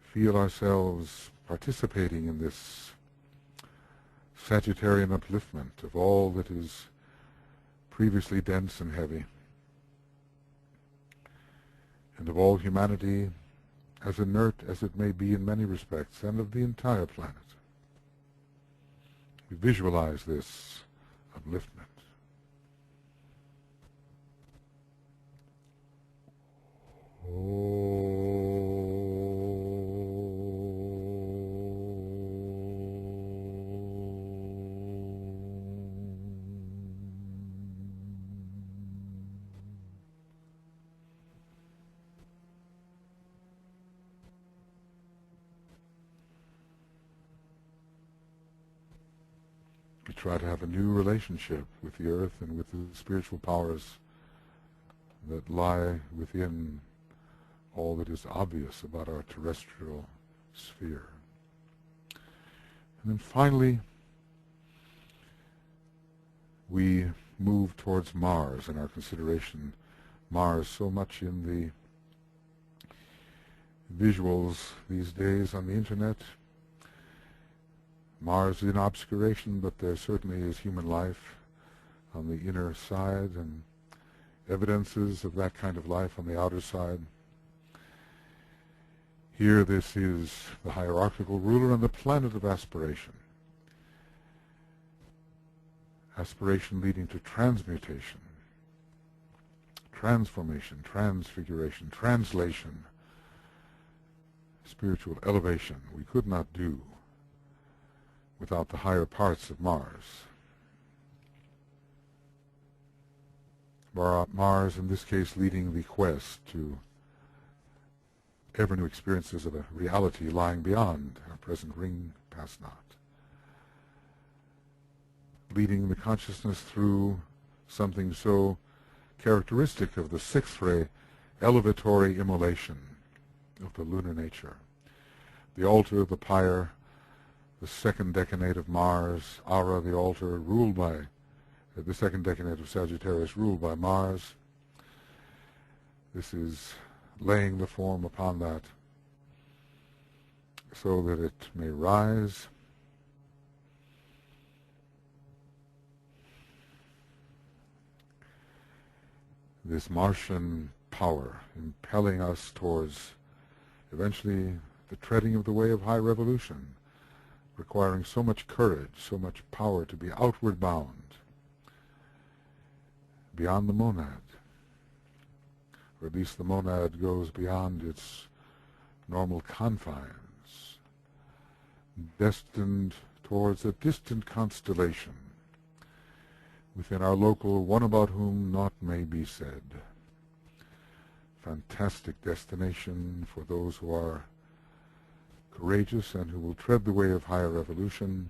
feel ourselves participating in this Sagittarian upliftment of all that is previously dense and heavy, and of all humanity, as inert as it may be in many respects, and of the entire planet. We visualize this upliftment. We try to have a new relationship with the earth and with the spiritual powers that lie within all that is obvious about our terrestrial sphere. And then finally, we move towards Mars in our consideration. Mars so much in the visuals these days on the internet. Mars is in obscuration, but there certainly is human life on the inner side and evidences of that kind of life on the outer side. Here this is the hierarchical ruler and the planet of aspiration. Aspiration leading to transmutation, transformation, transfiguration, translation, spiritual elevation. We could not do without the higher parts of Mars. Mars, in this case, leading the quest to ever new experiences of a reality lying beyond our present ring past not. Leading the consciousness through something so characteristic of the sixth ray, elevatory immolation of the lunar nature. The altar of the pyre, the second decanate of Mars, Ara, the altar, ruled by the second decanate of Sagittarius, ruled by Mars. This is laying the form upon that so that it may rise. This Martian power impelling us towards eventually the treading of the way of high revolution, requiring so much courage, so much power to be outward bound, beyond the monad, or at least the monad goes beyond its normal confines, destined towards a distant constellation within our local one about whom naught may be said. Fantastic destination for those who are courageous and who will tread the way of higher evolution.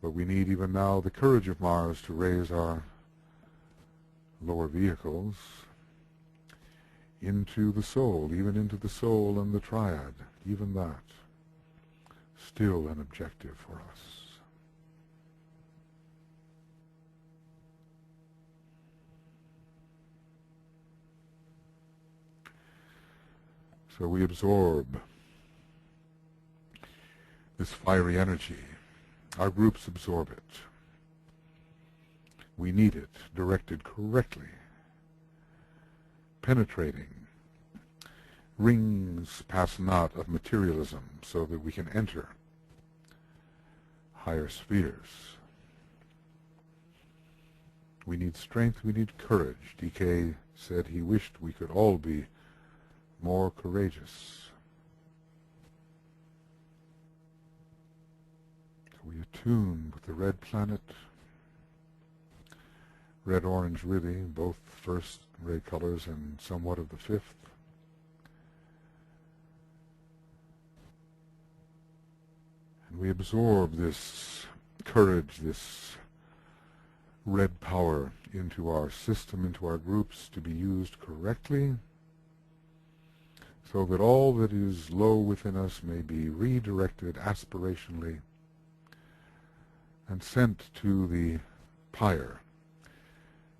But we need even now the courage of Mars to raise our lower vehicles into the soul, even into the soul and the triad, even that, still an objective for us. So we absorb this fiery energy. Our groups absorb it. We need it directed correctly, penetrating rings past not of materialism so that we can enter higher spheres. We need strength, we need courage. DK said he wished we could all be more courageous. So we attune with the red planet, red-orange really, both first ray colors and somewhat of the fifth. And we absorb this courage, this red power into our system, into our groups to be used correctly, so that all that is low within us may be redirected aspirationally and sent to the pyre.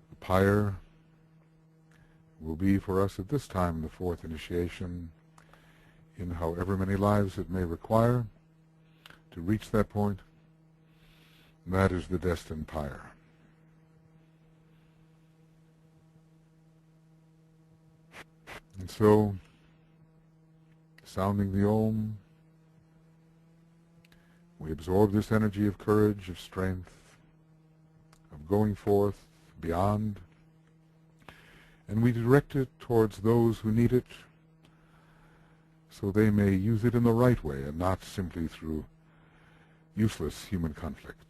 The pyre will be for us at this time the fourth initiation in however many lives it may require to reach that point. That is the destined pyre. And so, sounding the Om, we absorb this energy of courage, of strength, of going forth beyond, and we direct it towards those who need it so they may use it in the right way and not simply through useless human conflict.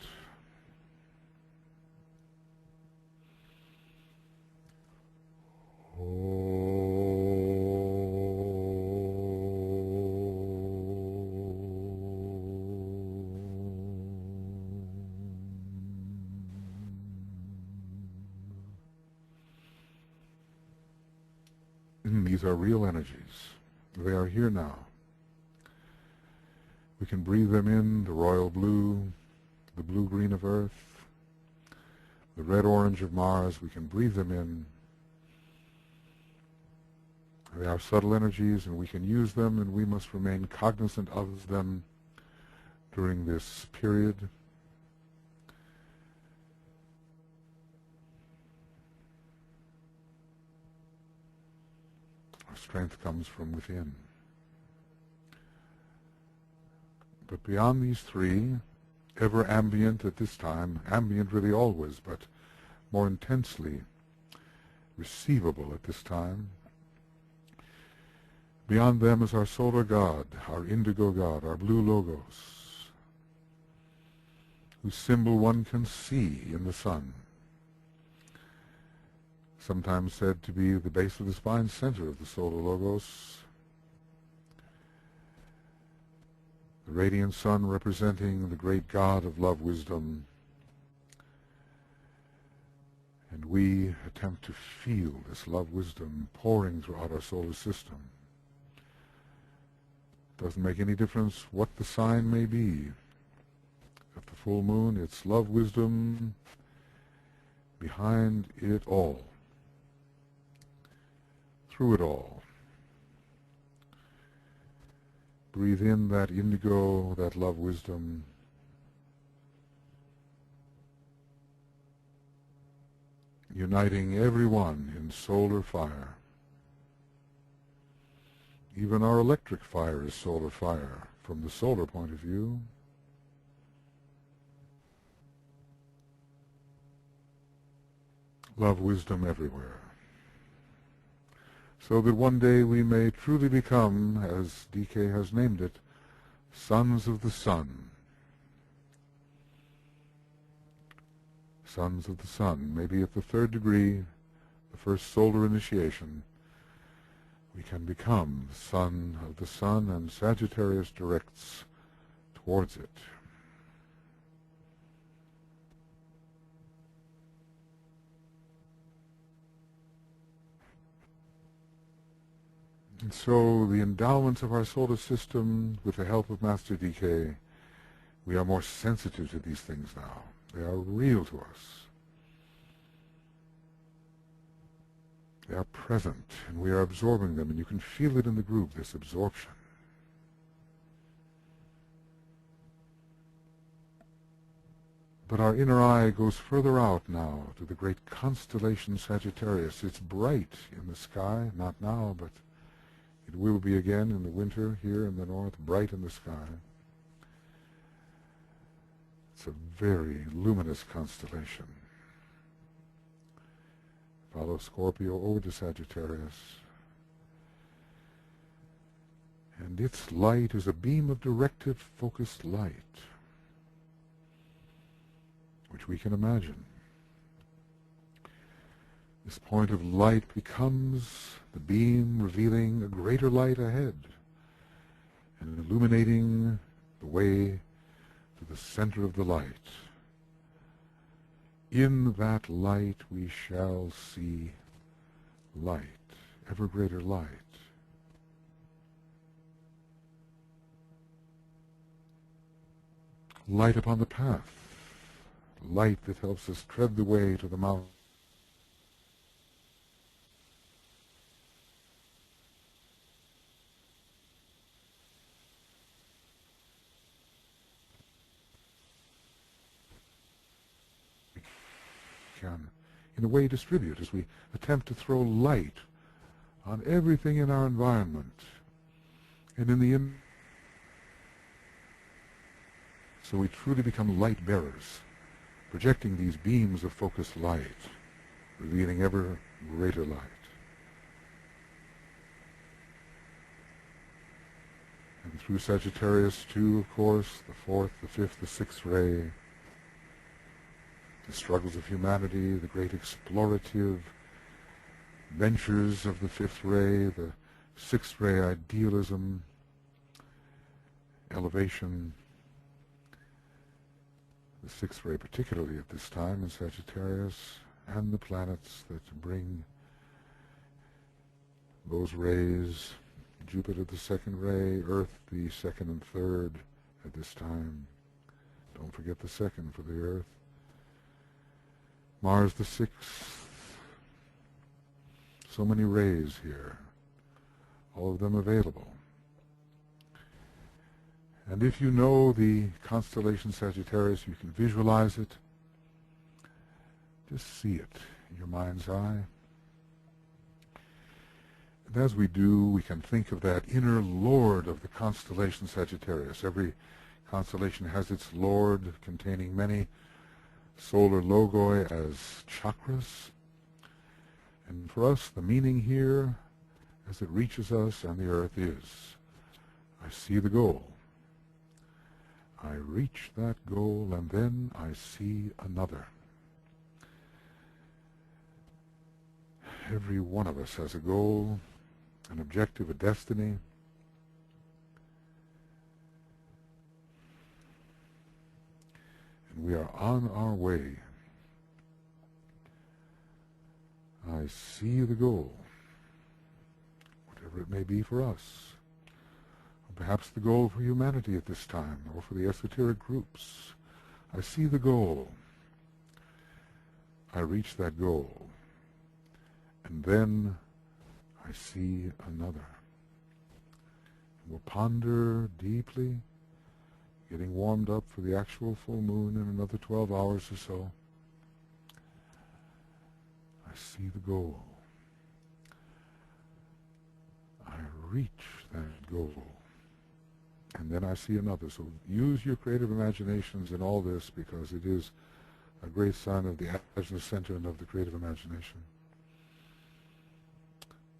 These are real energies. They are here now. We can breathe them in, the royal blue, the blue-green of earth, the red-orange of Mars, we can breathe them in. They are subtle energies, and we can use them, and we must remain cognizant of them during this period. Our strength comes from within. But beyond these three, ever ambient at this time, ambient really always, but more intensely receivable at this time, beyond them is our solar god, our indigo god, our blue logos, whose symbol one can see in the sun, sometimes said to be the base of the spine center of the solar logos, the radiant sun representing the great God of love, wisdom, and we attempt to feel this love, wisdom pouring throughout our solar system. Doesn't make any difference what the sign may be. At the full moon, it's love, wisdom behind it all, through it all. Breathe in that indigo, that love, wisdom. Uniting everyone in solar fire. Even our electric fire is solar fire from the solar point of view. Love, wisdom everywhere. So that one day we may truly become, as DK has named it, sons of the sun. Sons of the sun. Maybe at the 3rd degree, the first solar initiation, we can become the son of the sun, and Sagittarius directs towards it. And so the endowments of our solar system, with the help of Master DK, we are more sensitive to these things now. They are real to us. They are present, and we are absorbing them, and you can feel it in the group, this absorption. But our inner eye goes further out now to the great constellation Sagittarius. It's bright in the sky, not now, but it will be again in the winter here in the north, bright in the sky. It's a very luminous constellation. Follow Scorpio over to Sagittarius. And its light is a beam of directed, focused light, which we can imagine. This point of light becomes the beam revealing a greater light ahead and illuminating the way to the center of the light. In that light we shall see light, ever greater light. Light upon the path, light that helps us tread the way to the mountain. In a way distribute as we attempt to throw light on everything in our environment and in the so we truly become light bearers, projecting these beams of focused light, revealing ever greater light. And through Sagittarius too, of course, the 4th, the 5th, the 6th ray, the struggles of humanity, the great explorative ventures of the 5th ray, the 6th ray idealism, elevation, the 6th ray particularly at this time in Sagittarius, and the planets that bring those rays, Jupiter the 2nd ray, Earth the 2nd and 3rd at this time. Don't forget the 2nd for the Earth. Mars the 6th. So many rays here, all of them available. And if you know the constellation Sagittarius, you can visualize it. Just see it in your mind's eye. And as we do, we can think of that inner lord of the constellation Sagittarius. Every constellation has its lord containing many solar logoi as chakras. And for us, the meaning here, as it reaches us on the earth, is, I see the goal. I reach that goal, and then I see another. Every one of us has a goal, an objective, a destiny. And we are on our way. I see the goal, whatever it may be for us. Or perhaps the goal for humanity at this time, or for the esoteric groups. I see the goal. I reach that goal. And then I see another. We'll ponder deeply, getting warmed up for the actual full moon in another 12 hours or so. I see the goal. I reach that goal. And then I see another. So use your creative imaginations in all this, because it is a great sign of the Ajna center and of the creative imagination.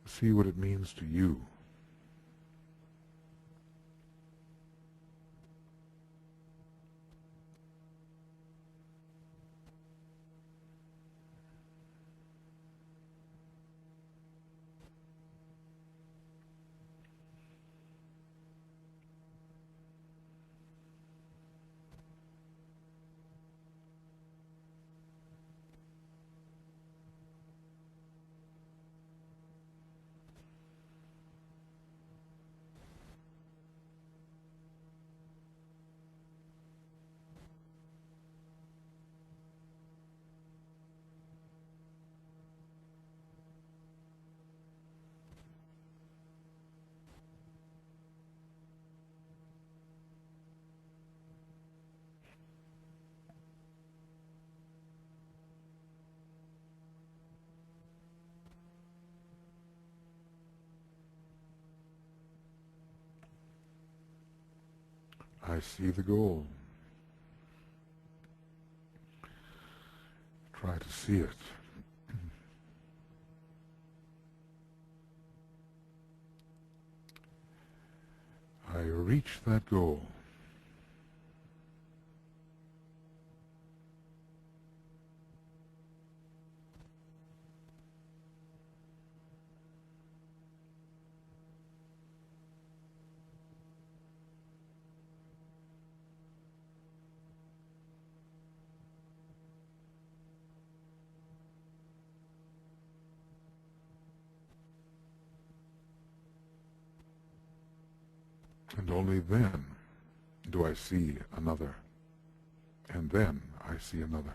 See what it means to you. I see the goal. Try to see it. I reach that goal. And only then do I see another. And then I see another.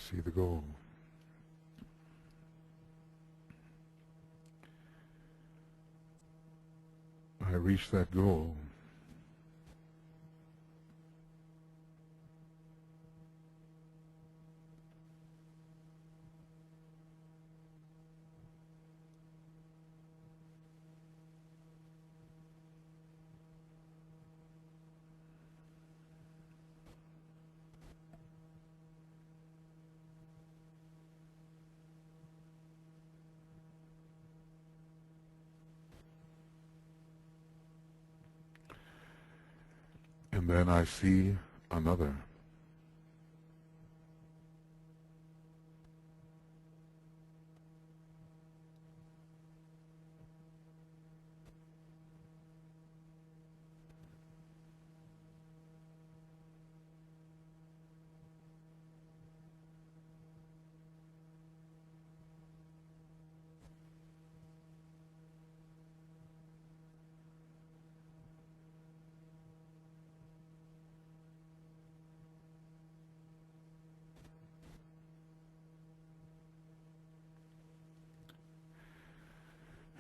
I see the goal. I I reach that goal. And then I see another.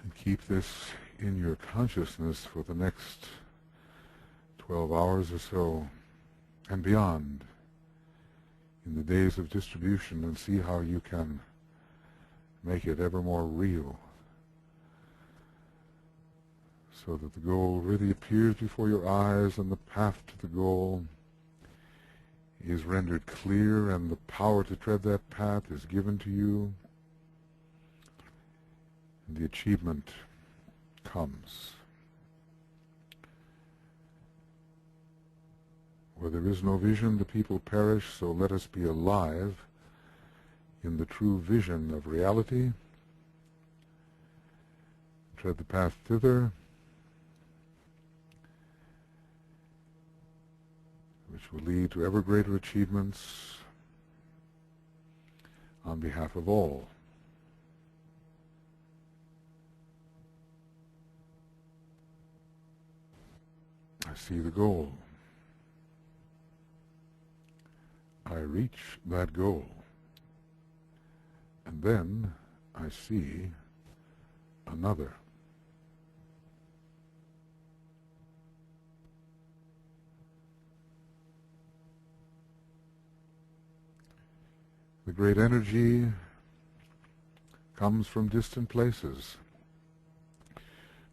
And keep this in your consciousness for the next 12 hours or so and beyond in the days of distribution, and see how you can make it ever more real so that the goal really appears before your eyes and the path to the goal is rendered clear and the power to tread that path is given to you, and the achievement comes. Where there is no vision, the people perish, so let us be alive in the true vision of reality. Tread the path thither, which will lead to ever greater achievements on behalf of all. I see the goal. I reach that goal. And then I see another. The great energy comes from distant places.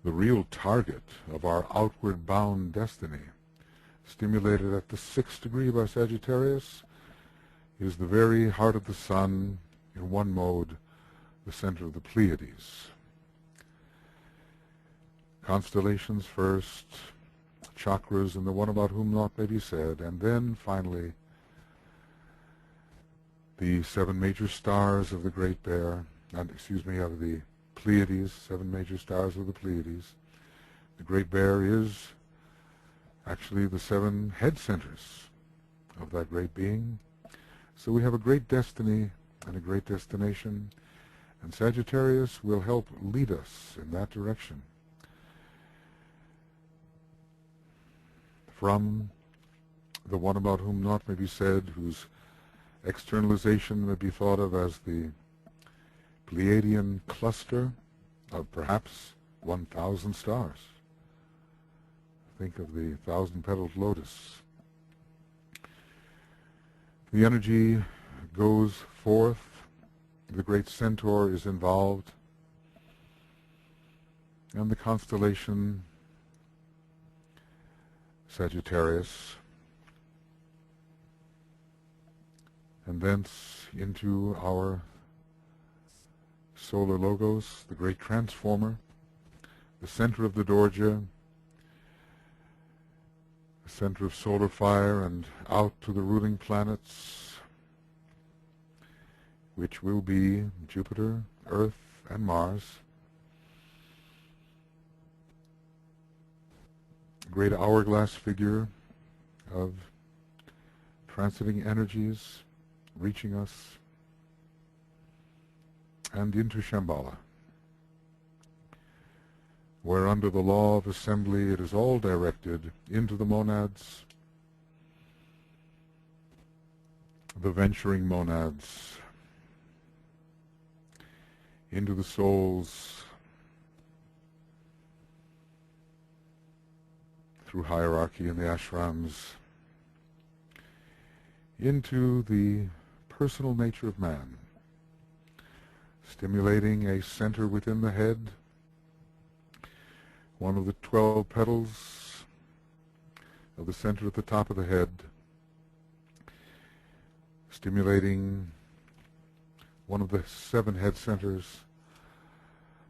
The real target of our outward bound destiny, stimulated at the 6th degree by Sagittarius, is the very heart of the sun, in one mode, the center of the Pleiades. Constellations first, chakras, and the one about whom naught may be said, and then, finally, the 7 major stars of the Great Bear, of the Pleiades, 7 major stars of the Pleiades. The Great Bear is actually the 7 head centers of that great being. So we have a great destiny and a great destination, and Sagittarius will help lead us in that direction. From the one about whom naught may be said, whose externalization may be thought of as the Pleiadian cluster of perhaps 1,000 stars. Think of the 1,000-petaled lotus. The energy goes forth. The great centaur is involved. And the constellation Sagittarius. And thence into our solar logos, the great transformer, the center of the Dorja, the center of solar fire, and out to the ruling planets, which will be Jupiter, Earth, and Mars. A great hourglass figure of transiting energies reaching us, and into Shambhala, where under the law of assembly it is all directed into the monads, the venturing monads, into the souls through hierarchy in the ashrams, into the personal nature of man, stimulating a center within the head, one of the 12 petals of the center at the top of the head, stimulating one of the 7 head centers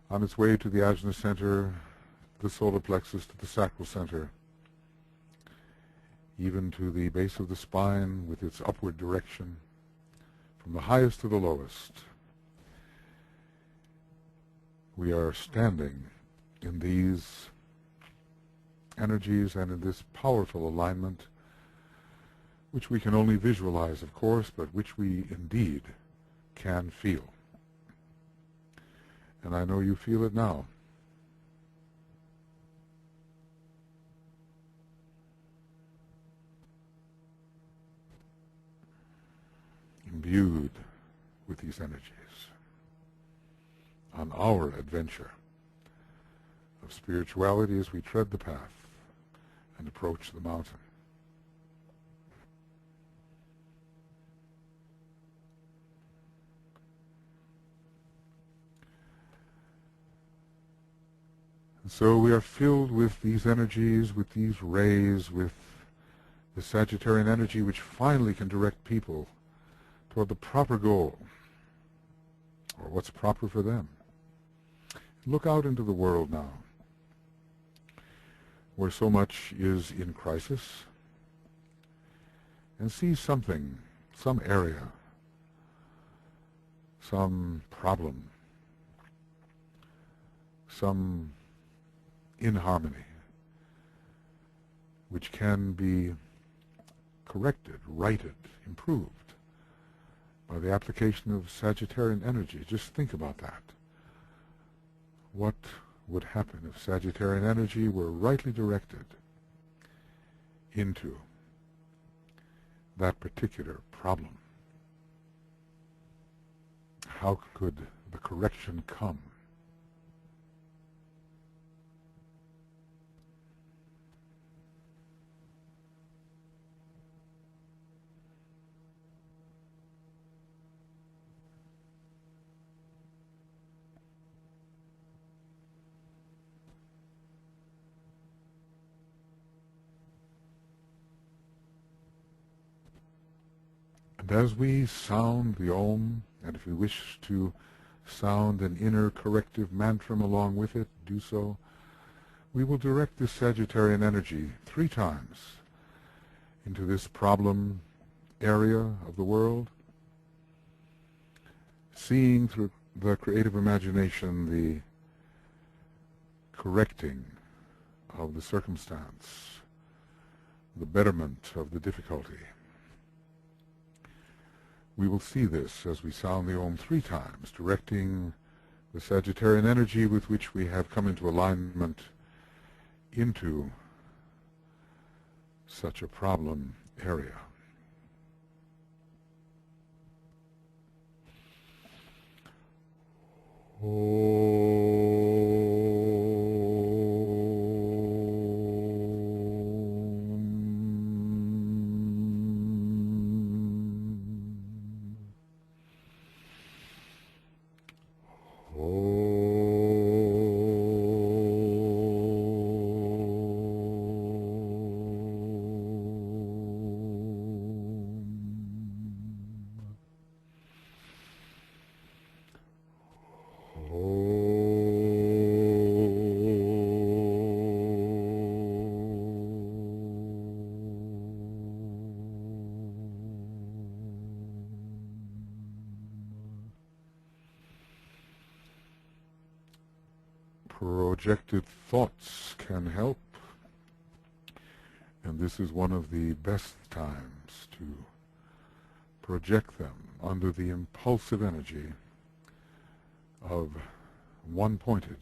on its way to the ajna center, the solar plexus, to the sacral center, even to the base of the spine with its upward direction, from the highest to the lowest. We are standing in these energies and in this powerful alignment, which we can only visualize, of course, but which we indeed can feel. And I know you feel it now. Imbued with these energies on our adventure of spirituality as we tread the path and approach the mountain. And so we are filled with these energies, with these rays, with the Sagittarian energy, which finally can direct people toward the proper goal, or what's proper for them. Look out into the world now, where so much is in crisis, and see something, some area, some problem, some inharmony, which can be corrected, righted, improved by the application of Sagittarian energy. Just think about that. What would happen if Sagittarian energy were rightly directed into that particular problem? How could the correction come? And as we sound the Om, and if we wish to sound an inner corrective mantram along with it, do so, we will direct this Sagittarian energy 3 times into this problem area of the world, seeing through the creative imagination the correcting of the circumstance, the betterment of the difficulty. We will see this as we sound the Om 3 times, directing the Sagittarian energy with which we have come into alignment into such a problem area. Projected thoughts can help, and this is one of the best times to project them under the impulsive energy of one-pointed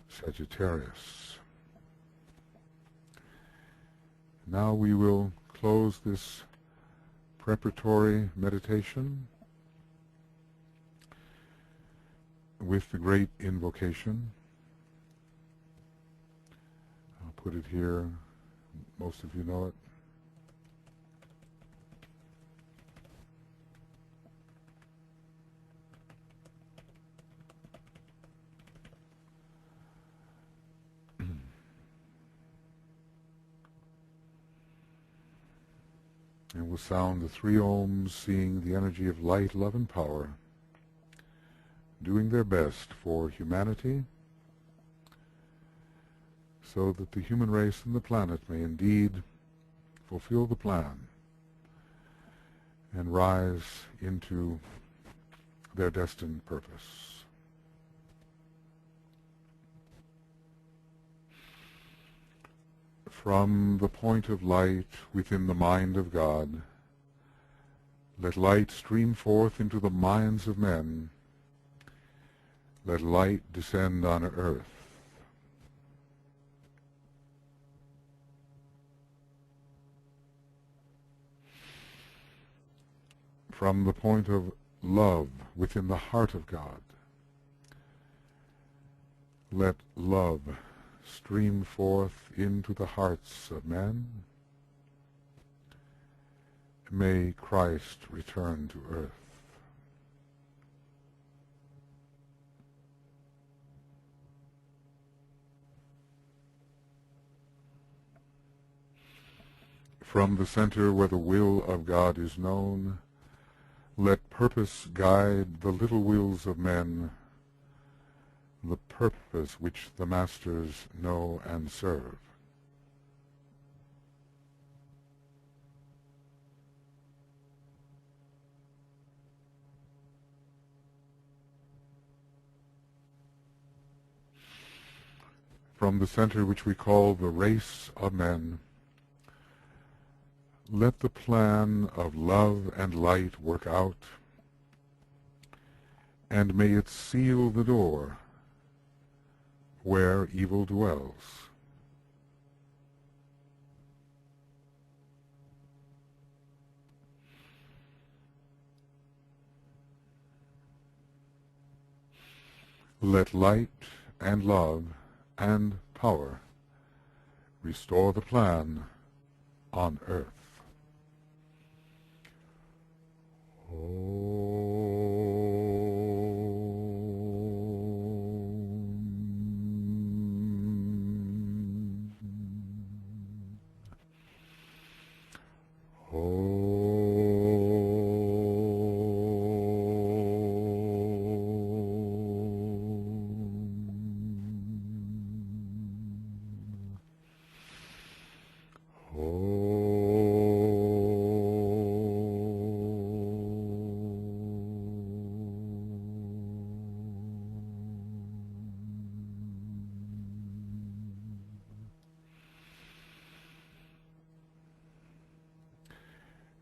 Sagittarius. Now we will close this preparatory meditation with the great invocation. I'll put it here Most of you know it. And we'll sound the 3 ohms, seeing the energy of light, love, and power, doing their best for humanity, so that the human race and the planet may indeed fulfill the plan and rise into their destined purpose. From the point of light within the mind of God, let light stream forth into the minds of men. Let light descend on earth. From the point of love within the heart of God, let love stream forth into the hearts of men. May Christ return to earth. From the center where the will of God is known, let purpose guide the little wills of men, the purpose which the masters know and serve. From the center which we call the race of men, let the plan of love and light work out, and may it seal the door where evil dwells. Let light and love and power restore the plan on earth.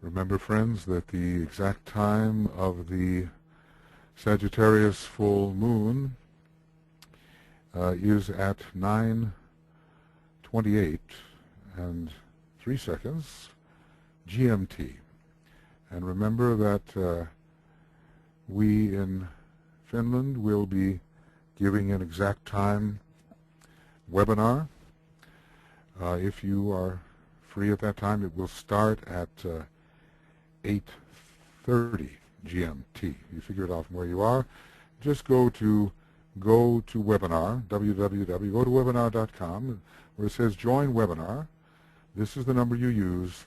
Remember, friends, that the exact time of the Sagittarius full moon is at 9:28 and 3 seconds GMT. And remember that we in Finland will be giving an exact time webinar. If you are free at that time, it will start at 8:30 GMT. You figure it out from where you are. Just go to webinar, www.gotowebinar.com, where it says join webinar. This is the number you use,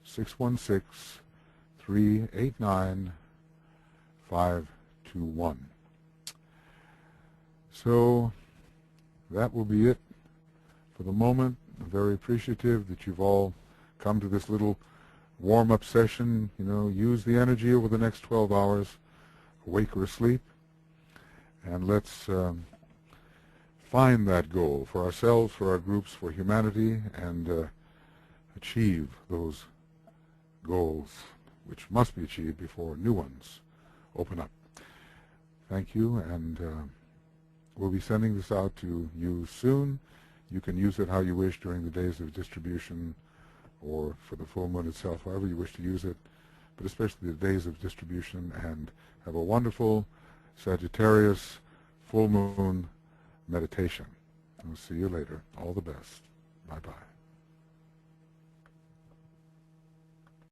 616-389-521. So that will be it for the moment. I'm very appreciative that you've all come to this little warm-up session. Use the energy over the next 12 hours, awake or asleep, and let's find that goal for ourselves, for our groups, for humanity, and achieve those goals which must be achieved before new ones open up. Thank you, and we'll be sending this out to you soon. You can use it how you wish during the days of distribution or for the full moon itself, however you wish to use it, but especially the days of distribution. And have a wonderful Sagittarius full moon meditation. I'll see you later. All the best. Bye-bye.